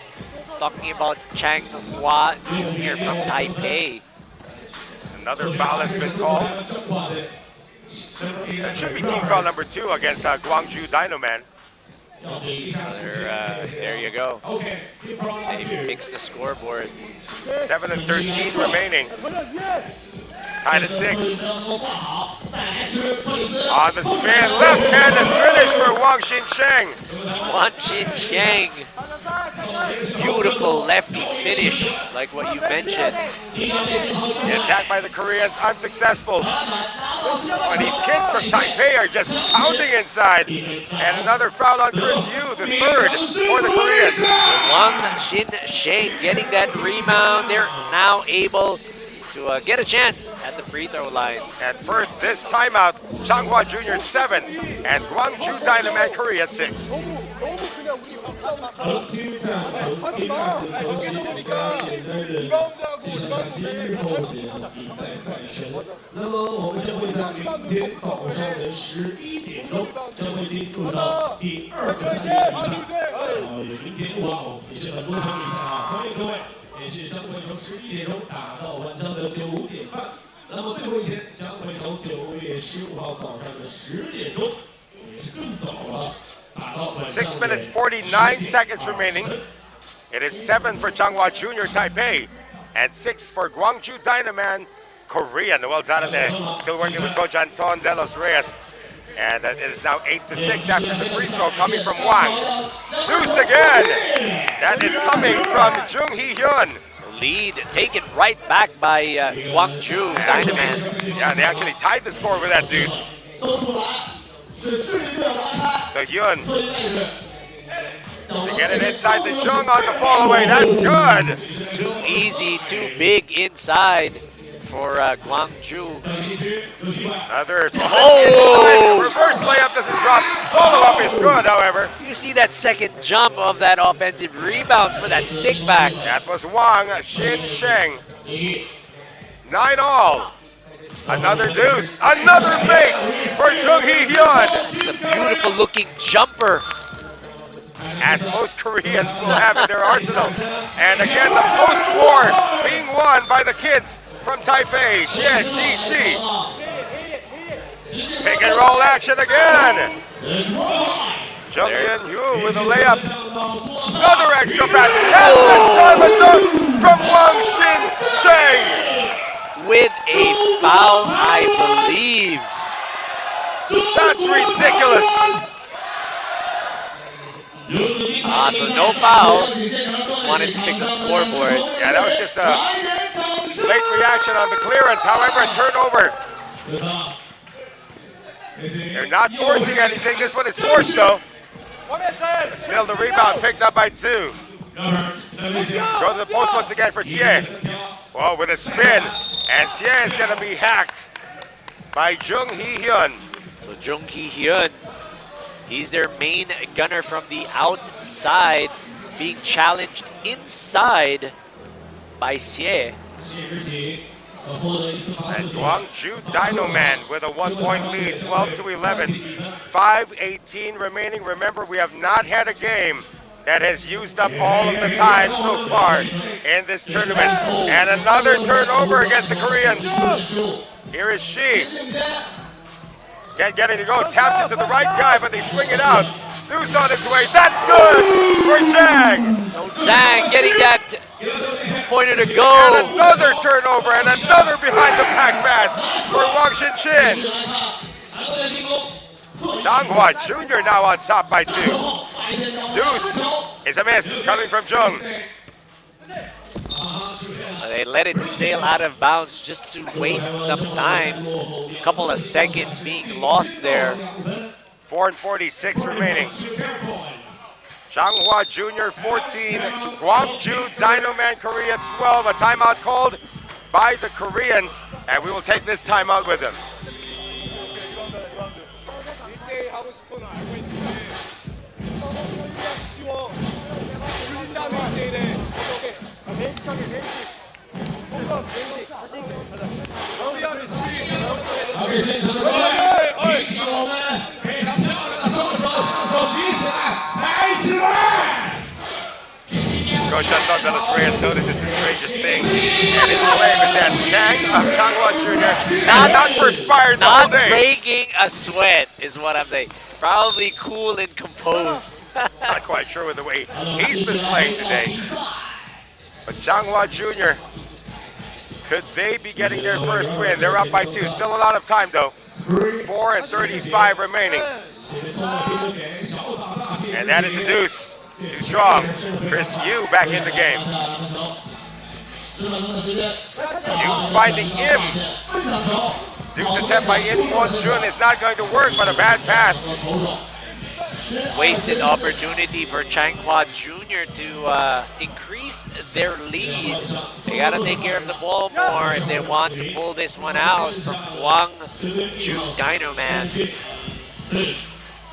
Talking about Changhua Jr. from Taipei. Another foul has been called. That should be team foul number 2 against Guangzhou Dynaman. There you go. They fix the scoreboard. 7 and 13 remaining. Tied at 6. On the spin, left-handed finish for Wang Xincheng. Wang Xincheng. Beautiful lefty finish, like what you mentioned. The attack by the Koreans unsuccessful. Well, these kids from Taipei are just pounding inside. And another foul on Chris Yu, the third for the Koreans. Wang Xincheng getting that rebound. They're now able to get a chance at the free throw line. At first, this timeout, Changhua Jr. 7 and Guangzhou Dynaman Korea 6.那么最后一天将会从9月15号早上的10点钟，也是更早了，打到晚上。 6 minutes 49 seconds remaining. It is 7 for Changhua Junior Taipei and 6 for Guangzhou Dynaman Korea. Noel Zanade still working with Coach Anton De Los Reyes. And it is now 8-6 after the free throw coming from Wang. Deuce again. That is coming from Jung Hee-hyun. Lead taken right back by Guangzhou Dynaman. Yeah, they actually tied the score with that deuce. So Hyun, they get it inside the Jung on the fall away. That's good. Too easy, too big inside for Guangzhou. Another inside. Reverse layup doesn't drop. Follow up is good, however. You see that second jump of that offensive rebound for that stick back. That was Wang Xincheng. 9-all. Another deuce. Another make for Jung Hee-hyun. It's a beautiful looking jumper. As most Koreans will have in their arsenal. And again, the post-war being won by the kids from Taipei. Xie Ji. Pick and roll action again. Jung Hyun-yu with a layup. Another extra basket. And this time a dunk from Wang Xincheng. With a foul, I believe. That's ridiculous. So no foul. Just wanted to fix the scoreboard. Yeah, that was just a late reaction on the clearance. However, a turnover. They're not forcing anything. This one is forced, though. But still, the rebound picked up by 2. Go to the post once again for Xie. Well, with a spin. And Xie is going to be hacked by Jung Hee-hyun. So Jung Hee-hyun, he's their main gunner from the outside, being challenged inside by Xie. And Guangzhou Dynaman with a 1-point lead, 12-11. 5:18 remaining. Remember, we have not had a game that has used up all of the time so far in this tournament. And another turnover against the Koreans. Here is Shi. Can't get it to go. Taps it to the right guy, but they swing it out. Deuce on its way. That's good for Jang. So Jang getting that pointer to go. And another turnover and another behind the back pass for Wang Xincheng. Changhua Jr. now on top by 2. Deuce is a miss coming from Jung. They let it sail out of bounds just to waste some time. A couple of seconds being lost there. 4:46 remaining. Changhua Junior 14, Gwangju Dynaman Korea 12. A timeout called by the Koreans, and we will take this timeout with them. Coach Anton Reyes notices the strangest thing, and his play with that Changhua Junior not perspired the whole day. Not breaking a sweat is what I'm saying. Probably cool and composed. Not quite sure with the way he's been playing today. But Changhua Junior, could they be getting their first win? They're up by 2. Still a lot of time though. 4:35 remaining. And that is a deuce. Too strong. Chris Yu back in the game. Yu finding Im. Deuce attempt by Im Won-jun is not going to work, but a bad pass. Wasted opportunity for Changhua Jr. to increase their lead. They got to take care of the ball more if they want to pull this one out from Gwangju Dynaman.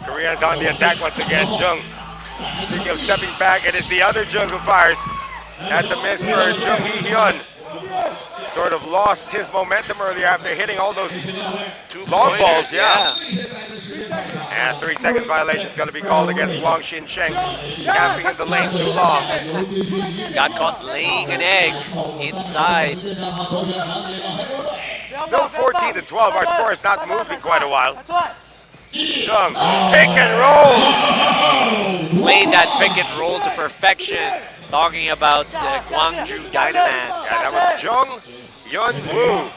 Korea's on the attack once again. Jung. Speaking of stepping back, it is the other Jung who fires. That's a miss for Jung Hee-hyun. Sort of lost his momentum earlier after hitting all those long balls, yeah. And 3-second violation is going to be called against Wang Xin-sheng, camping in the lane too long. Got caught laying an egg inside. Still 14-12, our score has not moved in quite a while. Jung, pick and roll! Played that pick and roll to perfection. Talking about Gwangju Dynaman. Yeah, that was Jung Yun-woo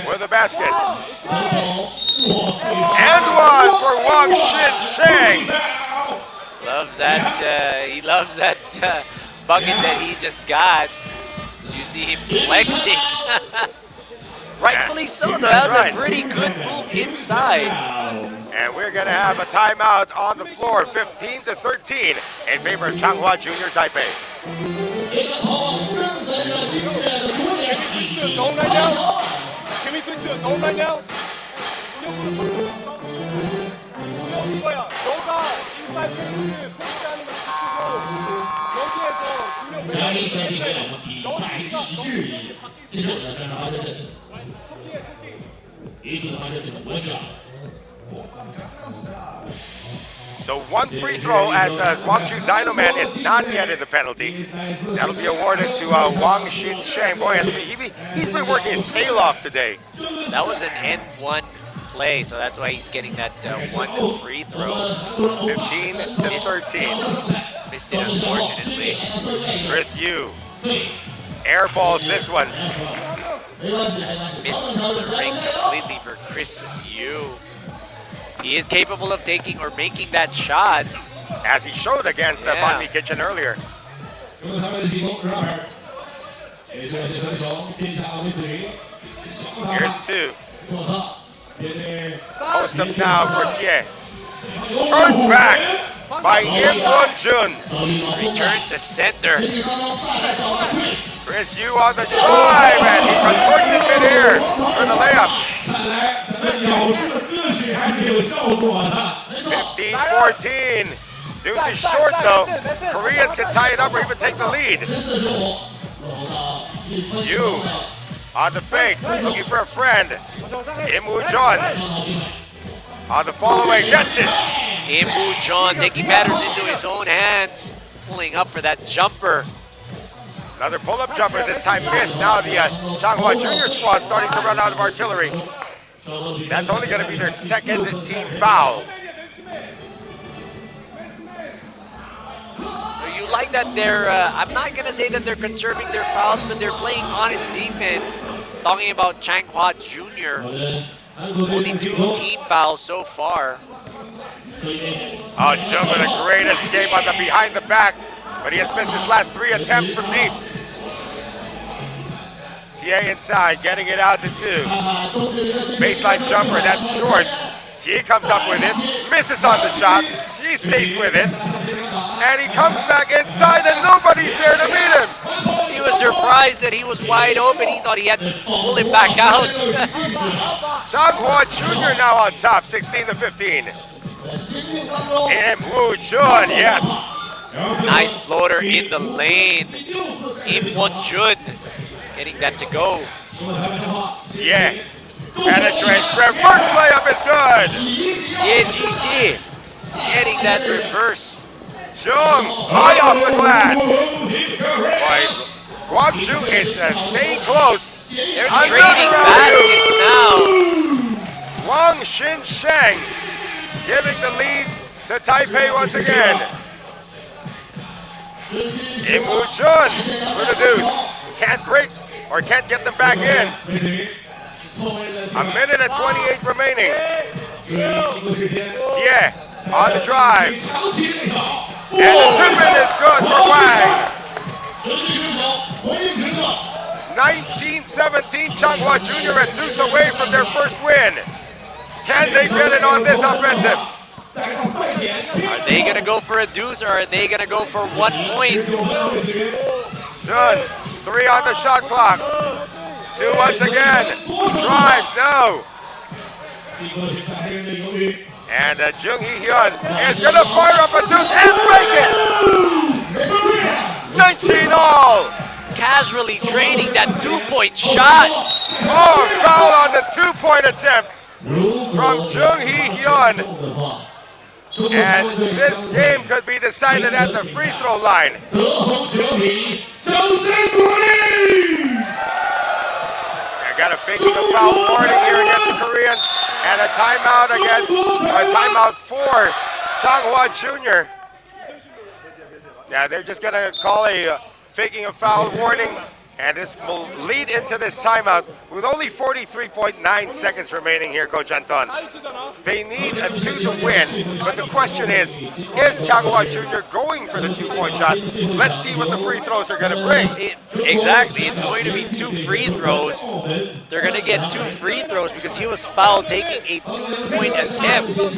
with the basket. And one for Wang Xin-sheng. Love that, he loves that bucket that he just got. You see him flexing. Rightfully so, though. That was a pretty good move inside. And we're going to have a timeout on the floor, 15-13 in favor of Changhua Junior Taipei. Can we switch to a zone right now? So one free throw as Gwangju Dynaman is not yet in the penalty. That'll be awarded to Wang Xin-sheng. Boy, he's been working his tail off today. That was an N1 play, so that's why he's getting that one free throw. 15-13. Missed it, unfortunately. Chris Yu airballs this one. Missed the ring completely for Chris Yu. He is capable of taking or making that shot. As he showed against Ban Mi Kitchen earlier. Here's 2. Post up now for Xie. Turned back by Im Won-jun. Return to center. Chris Yu on the drive, and he contorts in midair for the layup. 15-14. Deuce is short though. Koreans can tie it up or even take the lead. Yu on the fake, looking for a friend. Im Woo-jun on the fall away, gets it. Im Woo-jun taking matters into his own hands, pulling up for that jumper. Another pull-up jumper, this time missed. Now the Changhua Junior squad starting to run out of artillery. That's only going to be their second team foul. You like that they're, I'm not going to say that they're conserving their fouls, but they're playing honest defense. Talking about Changhua Junior. Only 2 team fouls so far. Oh, Jung with a great escape on the behind the back, but he has missed his last 3 attempts from deep. Xie inside, getting it out to 2. Baseline jumper, that's short. Xie comes up with it, misses on the shot. Xie stays with it. And he comes back inside and nobody's there to meet him. He was surprised that he was wide open. He thought he had to pull him back out. Changhua Jr. now on top, 16-15. Im Woo Jun, yes. Nice floater in the lane. Im Woo Jun getting that to go. Yeah. Penetrates, reverse layup is good. Yeah, GC getting that reverse. Jung, high off the glass. Boy, Guangzhou is staying close. They're trading baskets now. Wang Xinsheng giving the lead to Taipei once again. Im Woo Jun for the deuce. Can't break or can't get them back in. A minute and 28 remaining. Yeah, on the drive. And the tip-in is good for Wang. 19-17, Changhua Jr. and deuce away from their first win. Can they get it on this offensive? Are they going to go for a deuce or are they going to go for 1 point? Jun, 3 on the shot clock. 2 once again. Drives, no. And Jung Hee-hyun is going to fire up a deuce and break it. 19 all. Casually trading that 2-point shot. Oh, foul on the 2-point attempt from Jung Hee-hyun. And this game could be decided at the free throw line. They got a faking the foul warning here against the Koreans, and a timeout for Changhua Jr. Yeah, they're just gonna call a faking a foul warning, and this will lead into this timeout with only 43.9 seconds remaining here, Coach Anton. They need a 2 to win, but the question is Changhua Jr. going for the 2-point shot? Let's see what the free throws are gonna bring. Exactly, it's going to be 2 free throws. They're going to get 2 free throws because he was fouled taking a 2-point attempt. So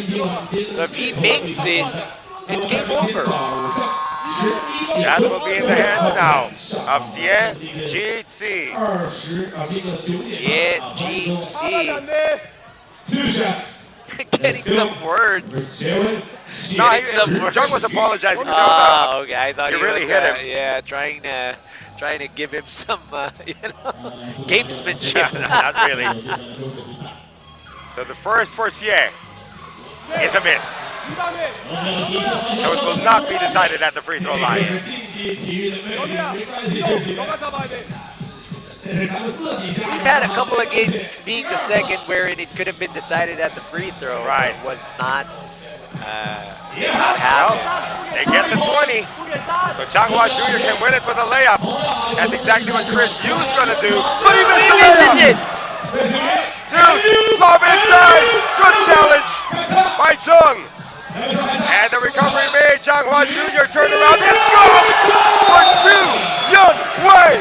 if he makes this, it's game over. That will be in the hands now of Xie Ji-si. Xie Ji-si. Getting some words. No, Jung was apologizing. Oh, okay. I thought you he really was, hit him. Yeah, trying to give him some, gamesmanship. Not really. So the first for Xie is a miss. So it will not be decided at the free throw line. We've had a couple of games being the second where it could have been decided at the free throw. Right. It was not. They get the 20. So Changhua Jr. can win it with a layup. That's exactly what Chris Yu's going to do. But he misses it! Deuce, lob inside. Good challenge by Jung. And the recovery made. Changhua Jr. turned around. It's good for Chu Yun Wei.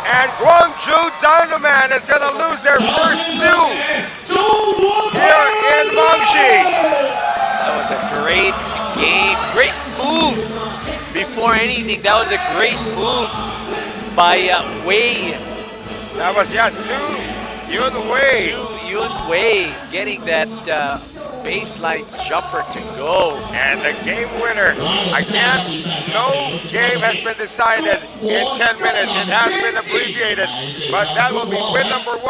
And Guangzhou Dynaman is going to lose their first 2 here in Mongxi. That was a great game, great move. Before anything, that was a great move by Wei. That was, Chu Yun Wei. Chu Yun Wei getting that baseline jumper to go. And the game winner. Again, no game has been decided in 10 minutes. It has been abbreviated, but that will be win number 1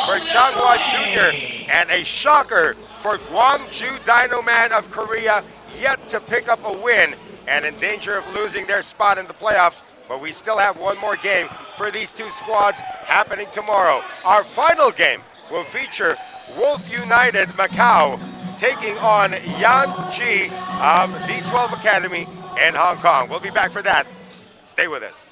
for Changhua Jr. and a shocker for Guangzhou Dynaman of Korea, yet to pick up a win and in danger of losing their spot in the playoffs. But we still have one more game for these 2 squads happening tomorrow. Our final game will feature Wolf United Macau taking on Yan Ji of D12 Academy in Hong Kong. We'll be back for that. Stay with us.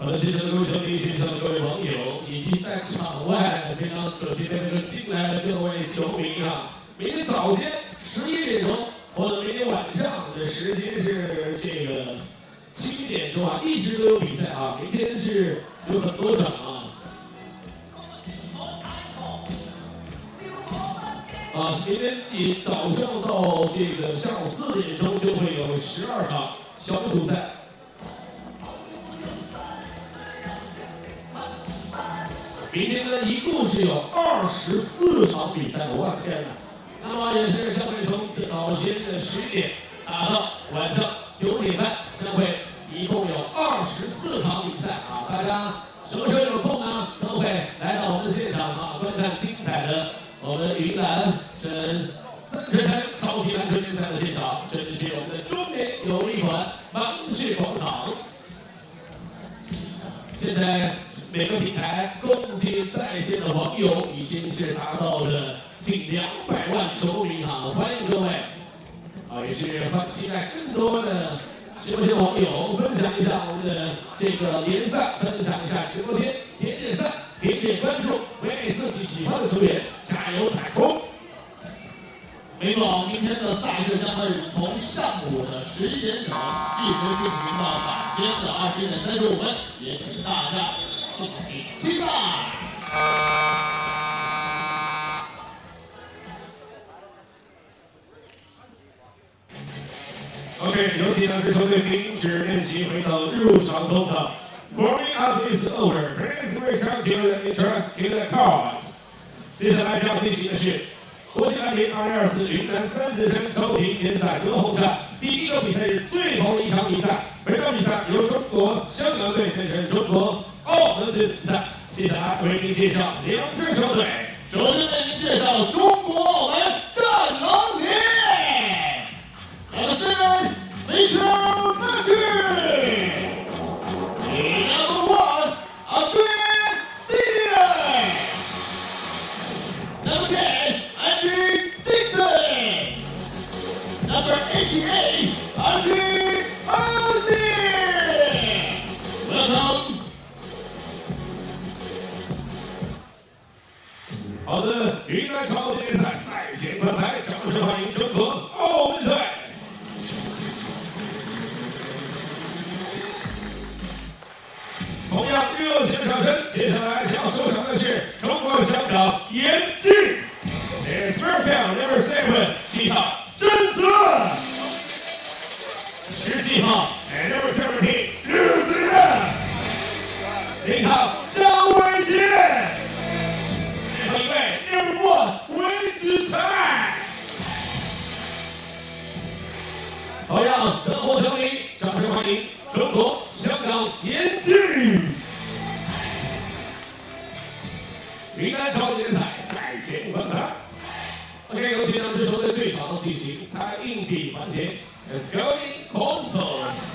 好的，现场的各位球迷，现场的各位网友，以及在场外非常可惜的这个进来的各位球迷啊，明天早间11点钟，或者明天晚上的时间是这个7点钟啊，一直都有比赛啊，明天是有很多场啊。明天你早上到这个下午4点钟就会有12场小组赛。明天呢，一共是有24场比赛，我的天哪！那么也是将会从早先的11点打到晚上9点半，将会一共有24场比赛啊！大家什么时候有空呢，都会来到我们的现场啊，观看精彩的我们云南省3山超级篮球联赛的现场。这就是我们的中年有力馆芒市广场。现在每个平台共计在线的网友已经是达到了近200万球迷哈，欢迎各位也是期待更多的直播间网友分享一下我们的这个联赛，分享一下直播间，点赞，点关注，为自己喜欢的球员加油打 call。没错，明天的赛事将会从上午的11点整一直进行到晚间的21点35分，也请大家敬请期待。OK， 有请两支球队停止练习，回到日入场中的 Warming up is over. Please return to the entrance to the court. 接下来将进行的是国际篮联2024云南3山超级联赛德宏站第一个比赛日最后一场比赛。本场比赛由中国香港队对阵中国澳门队比赛。接下来为您介绍两支球队。首先为您介绍中国澳门战狼队。7 Major Matches. Number 1, Adrian Senior. Number 10, Andy Dixon. Number 88, Andy Ozzy. Welcome. 好的，云南超级联赛赛前观排，掌声欢迎中国澳门队。同样热情掌声，接下来将收场的是中国香港严俊 ，It's Welcome Number 7 7号甄子，17号 and Number 17刘子仁，0号张伟杰，最后一位 Number 1韦子才。同样德宏球迷，掌声欢迎中国香港严俊。云南超级联赛赛前观排。OK， 有请两支球队队长进行猜硬币环节。Let's go in contos。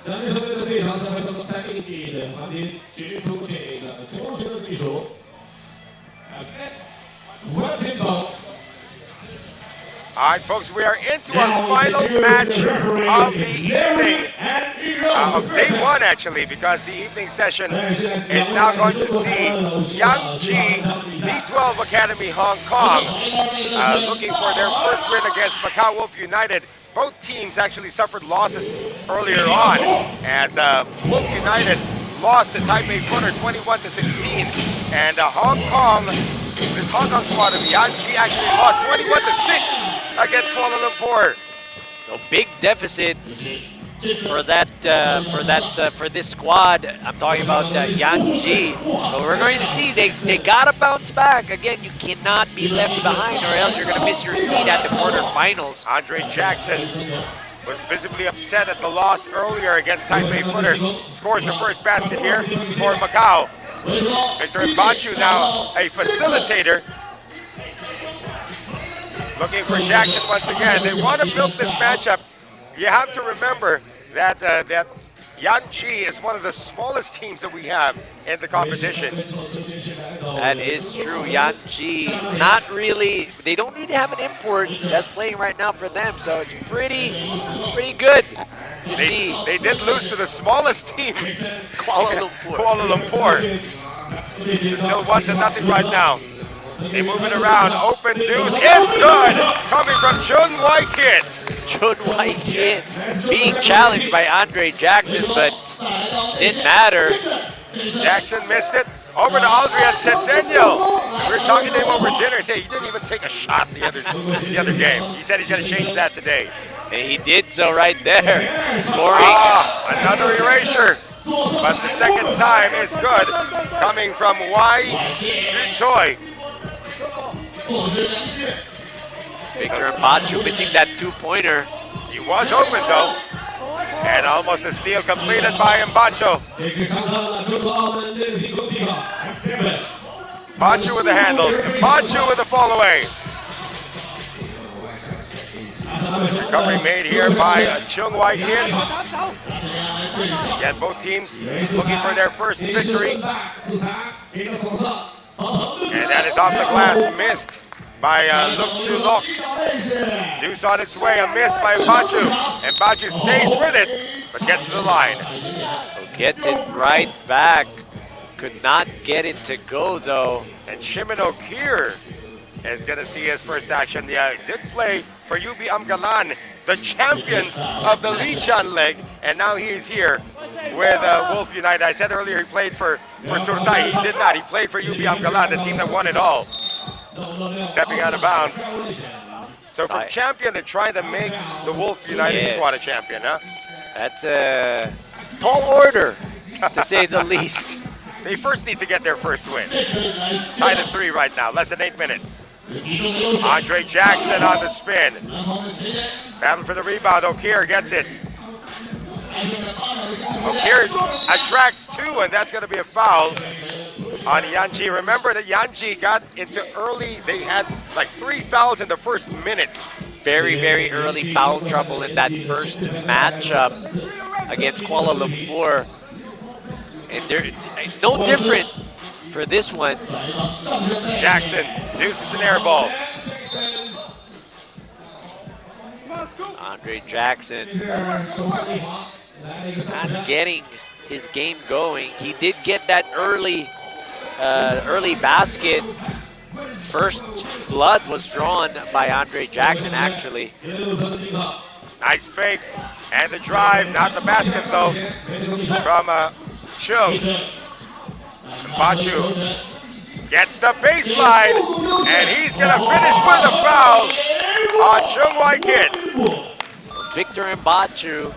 两支球队的队长将会通过猜硬币的环节决出这个球权的对手。OK， What tempo？ All right, folks, we are into our final match of the evening, of day one, actually, because the evening session is now going to see Yunnan D12 Academy Hong Kong looking for their first win against Macau Wolf United. Both teams actually suffered losses earlier on, as Wolf United lost to Taipei Footer 21-16, and this Hong Kong squad of Yunnan actually lost 21-6 against Kuala Lumpur. So big deficit for this squad. I'm talking about Yunnan. But we're going to see they gotta bounce back. Again, you cannot be left behind, or else you're gonna miss your seat at the quarterfinals. Andre Jackson was visibly upset at the loss earlier against Taipei Footer. Scores the first basket here for Macau. Victor Mbachu now a facilitator. Looking for Jackson once again. They want to build this matchup. You have to remember that Yunnan is one of the smallest teams that we have in the competition. That is true. Yunnan, not really. They don't need to have an import that's playing right now for them, so it's pretty good to see. They did lose to the smallest team, Kuala Lumpur. Still 1-0 right now. They move it around. Open deuce is good. Coming from Chun Wai Kit. Chun Wai Kit being challenged by Andre Jackson, but didn't matter. Jackson missed it. Over to Adrian Centennial. We were talking to him over dinner. He said he didn't even take a shot the other game. He said he's going to change that today. And he did so right there. Scoring. Another erasure. But the second time is good. Coming from Wai Choi. Victor Mbachu missing that two-pointer. He was open though. And almost a steal completed by Mbachu. Mbachu with the handle. Mbachu with the fall away. Recovery made here by Chung Wai Kit. Again, both teams looking for their first victory. And that is off the glass, missed by Luk Su Lok. Deuce on its way, a miss by Mbachu. And Mbachu stays with it, but gets to the line. Gets it right back. Could not get it to go though. And Shimano Kier is going to see his first action. Yeah, he did play for UB Amgalan, the champions of the Lijian League, and now he is here with Wolf United. I said earlier he played for Surtai. He did not. He played for UB Amgalan, the team that won it all. Stepping out of bounds. So from champion, they're trying to make the Wolf United squad a champion, huh? That's a tall order, to say the least. They first need to get their first win. Tied at 3 right now, less than 8 minutes. Andre Jackson on the spin. Battle for the rebound. O'Keer gets it. O'Keer attracts 2, and that's going to be a foul on Yunnan. Remember that Yunnan got into early. They had like 3 fouls in the first minute. Very, very early foul trouble in that first matchup against Kuala Lumpur. And they're no different for this one. Jackson deuces an air ball. Andre Jackson not getting his game going. He did get that early basket. First blood was drawn by Andre Jackson, actually. Nice fake and the drive, not the basket though, from Chung. Mbachu gets the baseline, and he's going to finish with a foul on Chung Wai Kit. Victor Mbachu,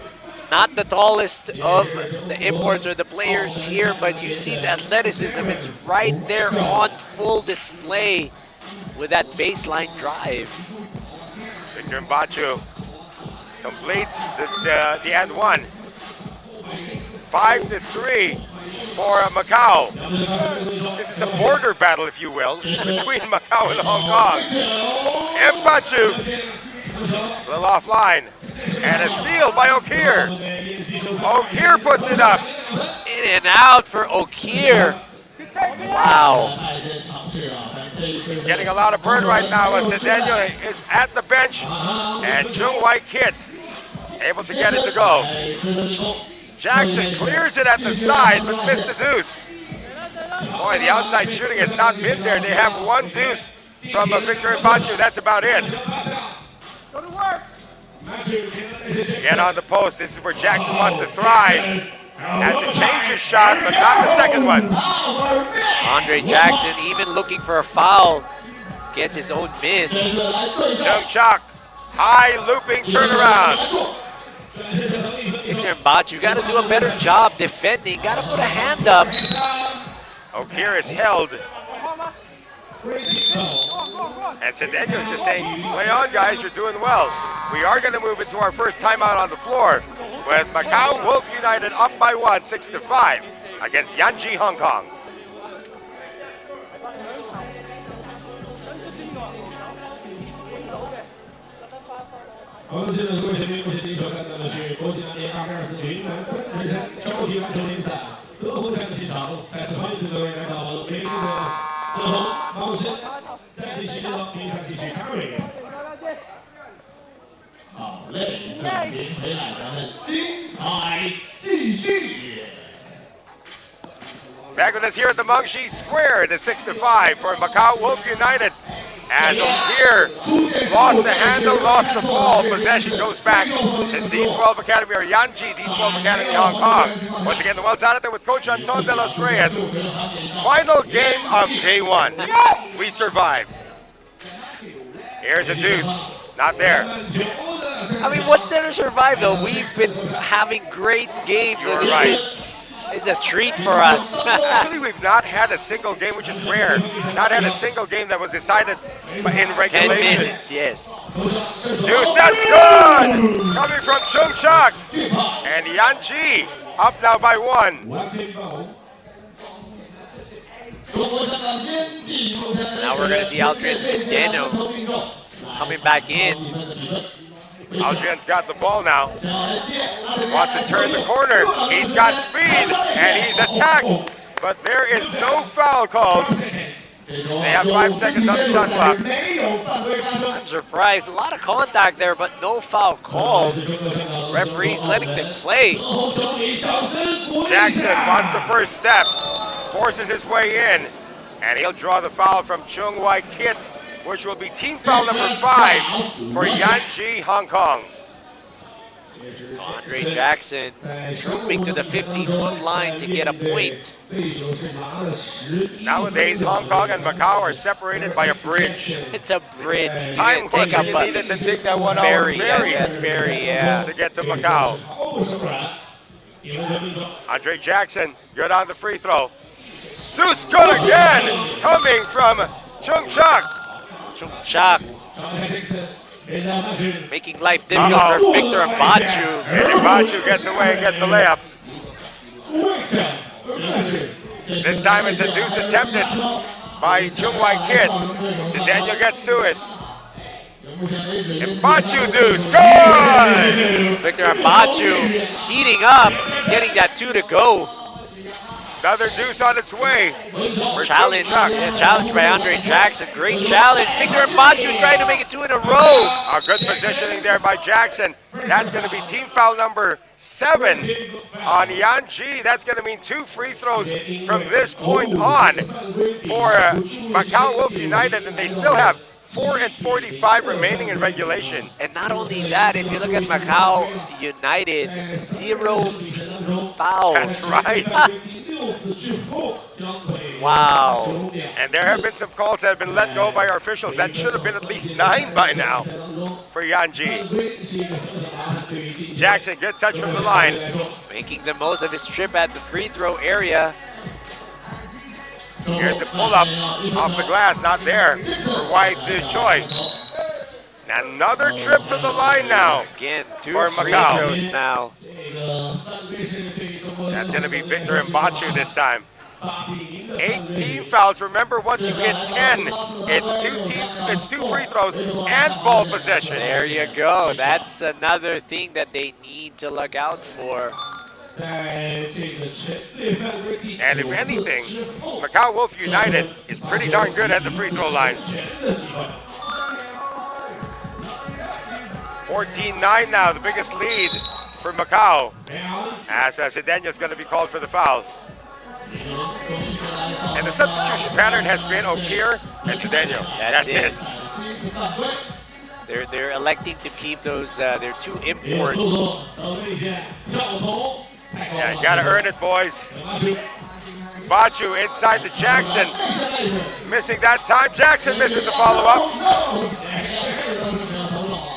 not the tallest of the imports or the players here, but you see the athleticism. It's right there on full display with that baseline drive. Victor Mbachu completes the and one. 5-3 for Macau. This is a border battle, if you will, between Macau and Hong Kong. Mbachu, a little offline, and a steal by O'Keer. O'Keer puts it up. In and out for O'Keer. Wow. He's getting a lot of burn right now as Daniel is at the bench. And Chung Wai Kit able to get it to go. Jackson clears it at the side, but missed the deuce. Boy, the outside shooting has not been there. They have one deuce from Victor Mbachu. That's about it. Get on the post. This is where Jackson wants to thrive. Has to change his shot, but not the second one. Andre Jackson even looking for a foul. Gets his own miss. Chung Chak, high looping turnaround. Victor Mbachu, you got to do a better job defending. Got to put a hand up. O'Keefe is held. And Daniel's just saying, play on guys, you're doing well. We are going to move into our first timeout on the floor with Macau Wolf United up by 1, 6-5 against Yanji Hong Kong. Back with us here at the Mengshi Square, the 6-5 for Macau Wolf United. As O'Keefe lost the handle, lost the ball. Possession goes back to D12 Academy, or Yanji D12 Academy Hong Kong. Once again, the Wells out there with Coach Anton de los Reyes. Final game of day 1. We survived. Here's a deuce. Not there. I mean, what's there to survive, though? We've been having great games. You're right. It's a treat for us. Actually, we've not had a single game, which is rare. Not had a single game that was decided in regulation. 10 minutes, yes. Deuce, that's good! Coming from Chung Chak. And Yanji up now by 1. Now we're going to see Aldrin Centeno coming back in. Aldrin's got the ball now. Wants to turn the corner. He's got speed, and he's attacked. But there is no foul called. They have 5 seconds on the shot clock. I'm surprised. A lot of contact there, but no foul called. Referee's letting them play. Jackson wants the first step. Forces his way in. And he'll draw the foul from Chung Wai Kit, which will be team foul number 5 for Yanji Hong Kong. So Andre Jackson trooping to the 15-foot line to get a point. Nowadays, Hong Kong and Macau are separated by a bridge. It's a bridge. Time was when you needed to take that 1 hour ferry to get to Macau. Andre Jackson, good on the free throw. Deuce good again, coming from Chung Chak. Chung Chak making life difficult for Victor Mbachu. And Mbachu gets away and gets the layup. This time it's a deuce attempted by Chung Wai Kit. Daniel gets to it. Mbachu deuce, good! Victor Mbachu heating up, getting that 2 to go. Another deuce on its way. Challenge by Andre Jackson. Great challenge. Victor Mbachu trying to make it 2 in a row. A good positioning there by Jackson. That's going to be team foul number 7 on Yanji. That's going to mean 2 free throws from this point on for Macau Wolf United, and they still have 4:45 remaining in regulation. And not only that, if you look at Macau United, 0 fouls. That's right. Wow. And there have been some calls that have been let go by our officials. That should have been at least 9 by now for Yanji. Jackson, good touch from the line. Making the most of his trip at the free throw area. Here's the pull-up off the glass, not there for White Choi. Another trip to the line now. Again, 2 for free Macau. throws now. That's going to be Victor Mbachu this time. 8 team fouls. Remember, once you get 10, it's 2 free throws and ball possession. There you go. That's another thing that they need to look out for. And if anything, Macau Wolf United is pretty darn good at the free throw line. 14-9 now, the biggest lead for Macau. As Cedeno is going to be called for the foul. And the substitution pattern has been O'Keefe and Cedeno. That's it. They're electing to keep those their two imports. Yeah, you gotta earn it, boys. Bachu inside to Jackson. Missing that time. Jackson misses the follow-up.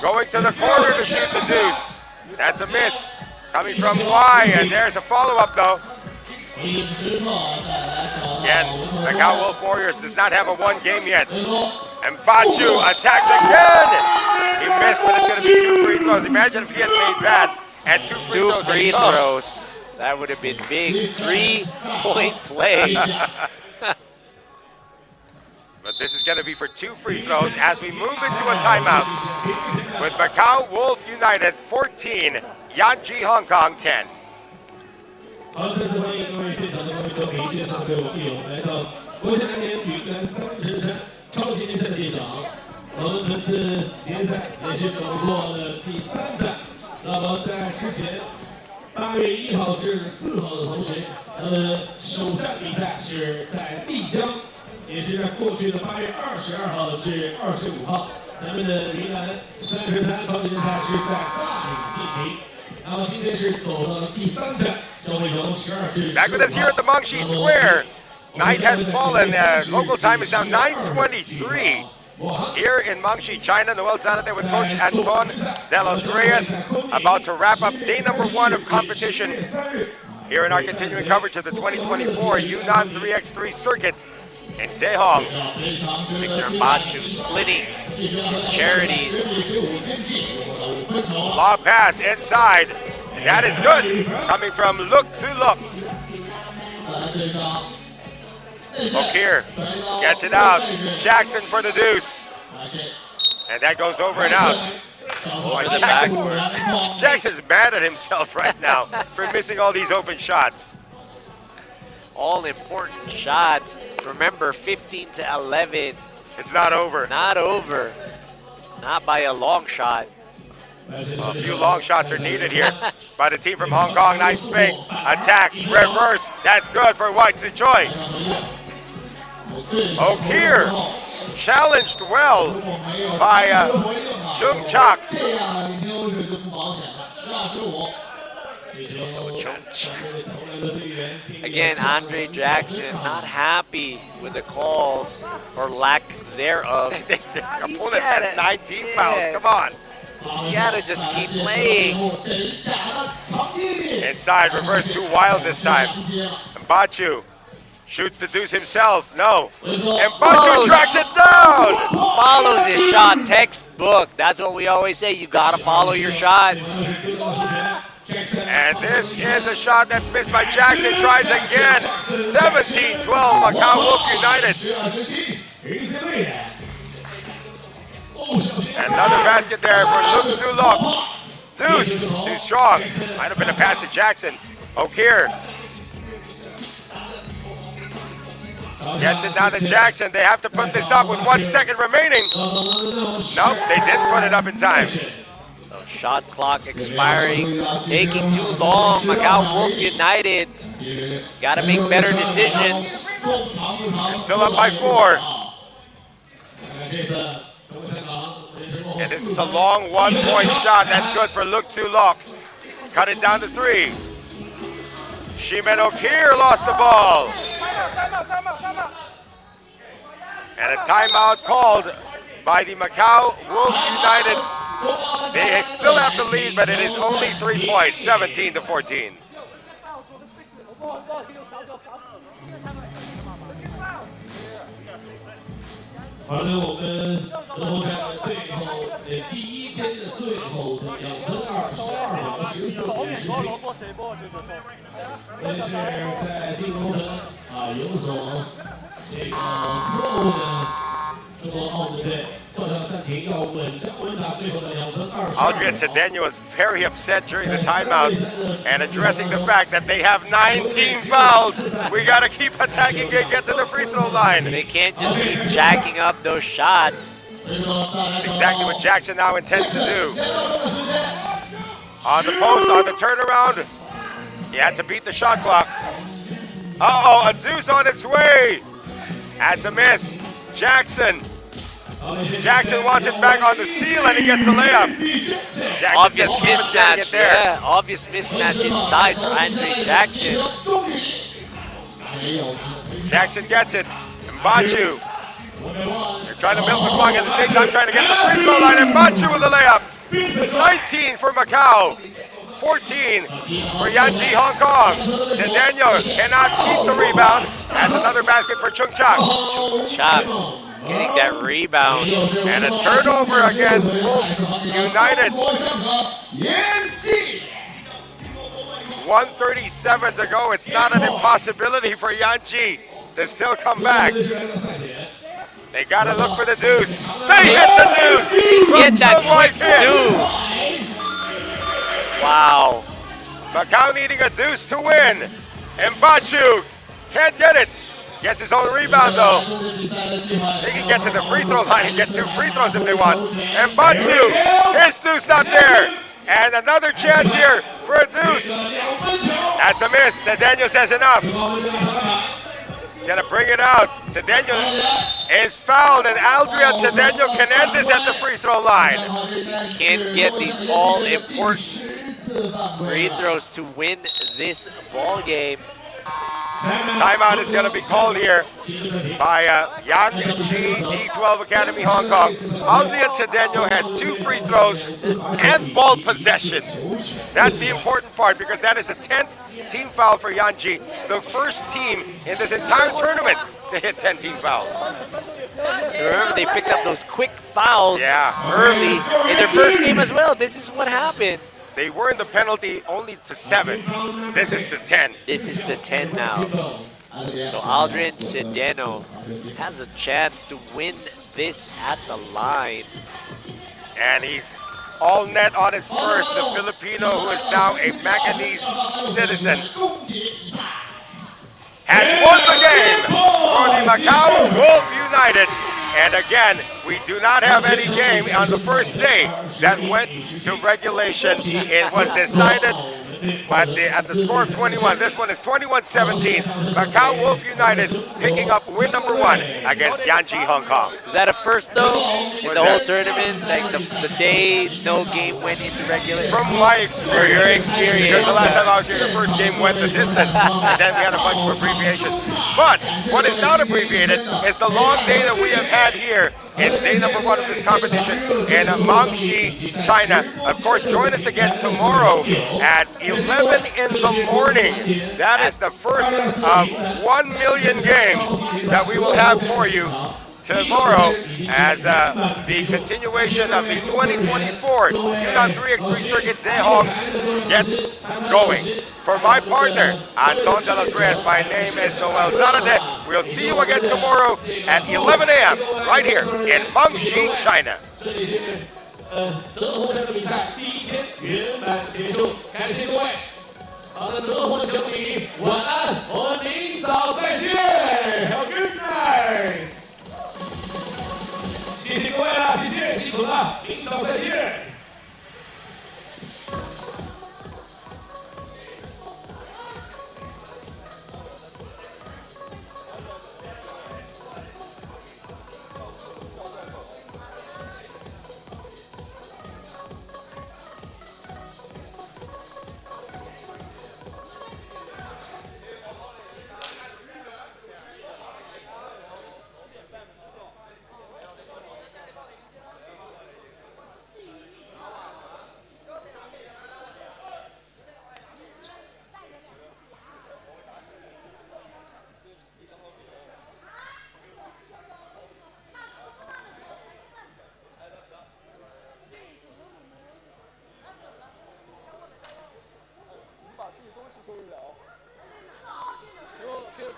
Going to the corner to shoot the deuce. That's a miss. Coming from Y, and there's a follow-up though. Again, Macau Wolf Warriors does not have a one game yet. And Bachu attacks again. He missed, but it's going to be 2 free throws. Imagine if he had made that and 2 free throws. That would have been big. 3-point play. But this is going to be for 2 free throws as we move into a timeout with Macau Wolf United 14, Yanji Hong Kong 10. 好，再次欢迎各位现场的各位球迷、线上的各位网友来到国家联女篮3乘3超级联赛的现场。我们本次联赛也是走过了第3站。那么在之前8月1号至4号的同时，首站比赛是在丽江，也是在过去的8月22号至25号，咱们的女篮3乘3超级联赛是在大理进行。那么今天是走到了第3站。 Back with us here at the Mangshi Square. Night has fallen. Local time is now 9:23. Here in Mangshi, China, Noel Zanate with Coach Anton de los Reyes, about to wrap up day number 1 of competition here in our continuing coverage of the 2024 Yunnan 3X3 Circuit-Dehong. Victor Bachu splitting his charities. Long pass inside. That is good, coming from Look to Look. O'Keefe gets it out. Jackson for the deuce. And that goes over and out. Jackson's mad at himself right now for missing all these open shots. All important shots. Remember, 15-11. It's not over. Not over. Not by a long shot. A few long shots are needed here by the team from Hong Kong. Nice fake, attack, reverse. That's good for White Sichoi. O'Keefe challenged well by Jung Chak. Again, Andre Jackson not happy with the calls or lack thereof. Opponent has 19 fouls. Come on. You gotta just keep playing. Inside, reverse too wild this time. And Bachu shoots the deuce himself. No. And Bachu tracks it down. Follows his shot, textbook. That's what we always say. You gotta follow your shot. And this is a shot that's missed by Jackson. Tries again. 17-12, Macau Wolf United. Another basket there for Luke Sulok. Deuce, too strong. Might have been a pass to Jackson. O'Keefe gets it down to Jackson. They have to put this up with 1 second remaining. Nope, they didn't put it up in time. So shot clock expiring, taking too long. Macau Wolf United gotta make better decisions. They're still up by 4. And this is a long 1-point shot. That's good for Luke Sulok. Cut it down to 3. Shimen O'Keefe lost the ball. And a timeout called by the Macau Wolf United. They still have the lead, but it is only 3 points, 17-14. 好了，我们德宏站的最后第1天的最后的2分22秒14的时间，但是在进攻端有所这个错误的中国奥运队照常在停，要稳扎稳打，最后的2分22 Aldrin Cedeno was very upset during the timeout and addressing the fact that they have 19 fouls. We got to keep attacking and get to the free throw line. They can't just keep jacking up those shots. That's exactly what Jackson now intends to do. On the post, on the turnaround, he had to beat the shot clock. Uh-oh, a deuce on its way. That's a miss. Jackson wants it back on the seal and he gets the layup. Jackson Obvious mismatch, yeah. Obvious mismatch inside for Andre Jackson. Jackson gets it. Mbachu. They're trying to milk the clock at the same time, trying to get the free throw line. And Mbachu with the layup. 19 for Macau. 14 for Yanji Hong Kong. Daniel cannot keep the rebound. That's another basket for Chung Chak. Chung Chak getting that rebound. And a turnover against Wolf United. 1:37 to go. It's not an impossibility for Yanji to still come back. They gotta look for the deuce. They hit the deuce! Get that quick deuce! Wow. Macau needing a deuce to win. Mbachu can't get it. Gets his own rebound though. They can get to the free throw line and get 2 free throws if they want. Mbachu, his deuce not there. And another chance here for a deuce. That's a miss. Cedeno says enough. Gonna bring it out. Cedeno is fouled, and Aldrin Cedeno can end this at the free throw line. Can't get these all-important free throws to win this ball game. Timeout is going to be called here by Yunnan 3X3 D12 Academy Hong Kong. Aldrin Cedeno has 2 free throws and ball possession. That's the important part because that is the 10th team foul for Yanji, the first team in this entire tournament to hit 10 team fouls. Remember, they picked up those quick fouls early in their first game as well. This is what happened. They were in the penalty only to 7. This is to 10. This is to 10 now. So Aldrin Cedeno has a chance to win this at the line. And he's all net on his first, the Filipino who is now a Macanese citizen. Has won the game for the Macau Wolf United. And again, we do not have any game on the first day that went to regulation. It was decided at the score of 21. This one is 21-17. Macau Wolf United picking up win number 1 against Yanji Hong Kong. Is that a first though in the whole tournament? Like the day no game went into regulation? From my experience. From your experience. Because the last time I was here, the first game went the distance. And then we had a bunch of abbreviations. But what is not abbreviated is the long day that we have had here in day number 1 of this competition in Mangxi, China. Of course, join us again tomorrow at 11 in the morning. That is the first of 1 million games that we will have for you tomorrow as the continuation of the 2024 Yunnan 3X3 Circuit-Dehong gets going. For my partner, Anton de los Reyes, my name is Noel Zarate. We'll see you again tomorrow at 11 a.m. right here in Mangxi, China. 德宏这个比赛第1天圆满结束，感谢各位。好的，德宏的球迷，晚安，我们明早再见 ，Have a good night。谢谢各位了，谢谢，辛苦了，明早再见。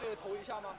可以投一下吗？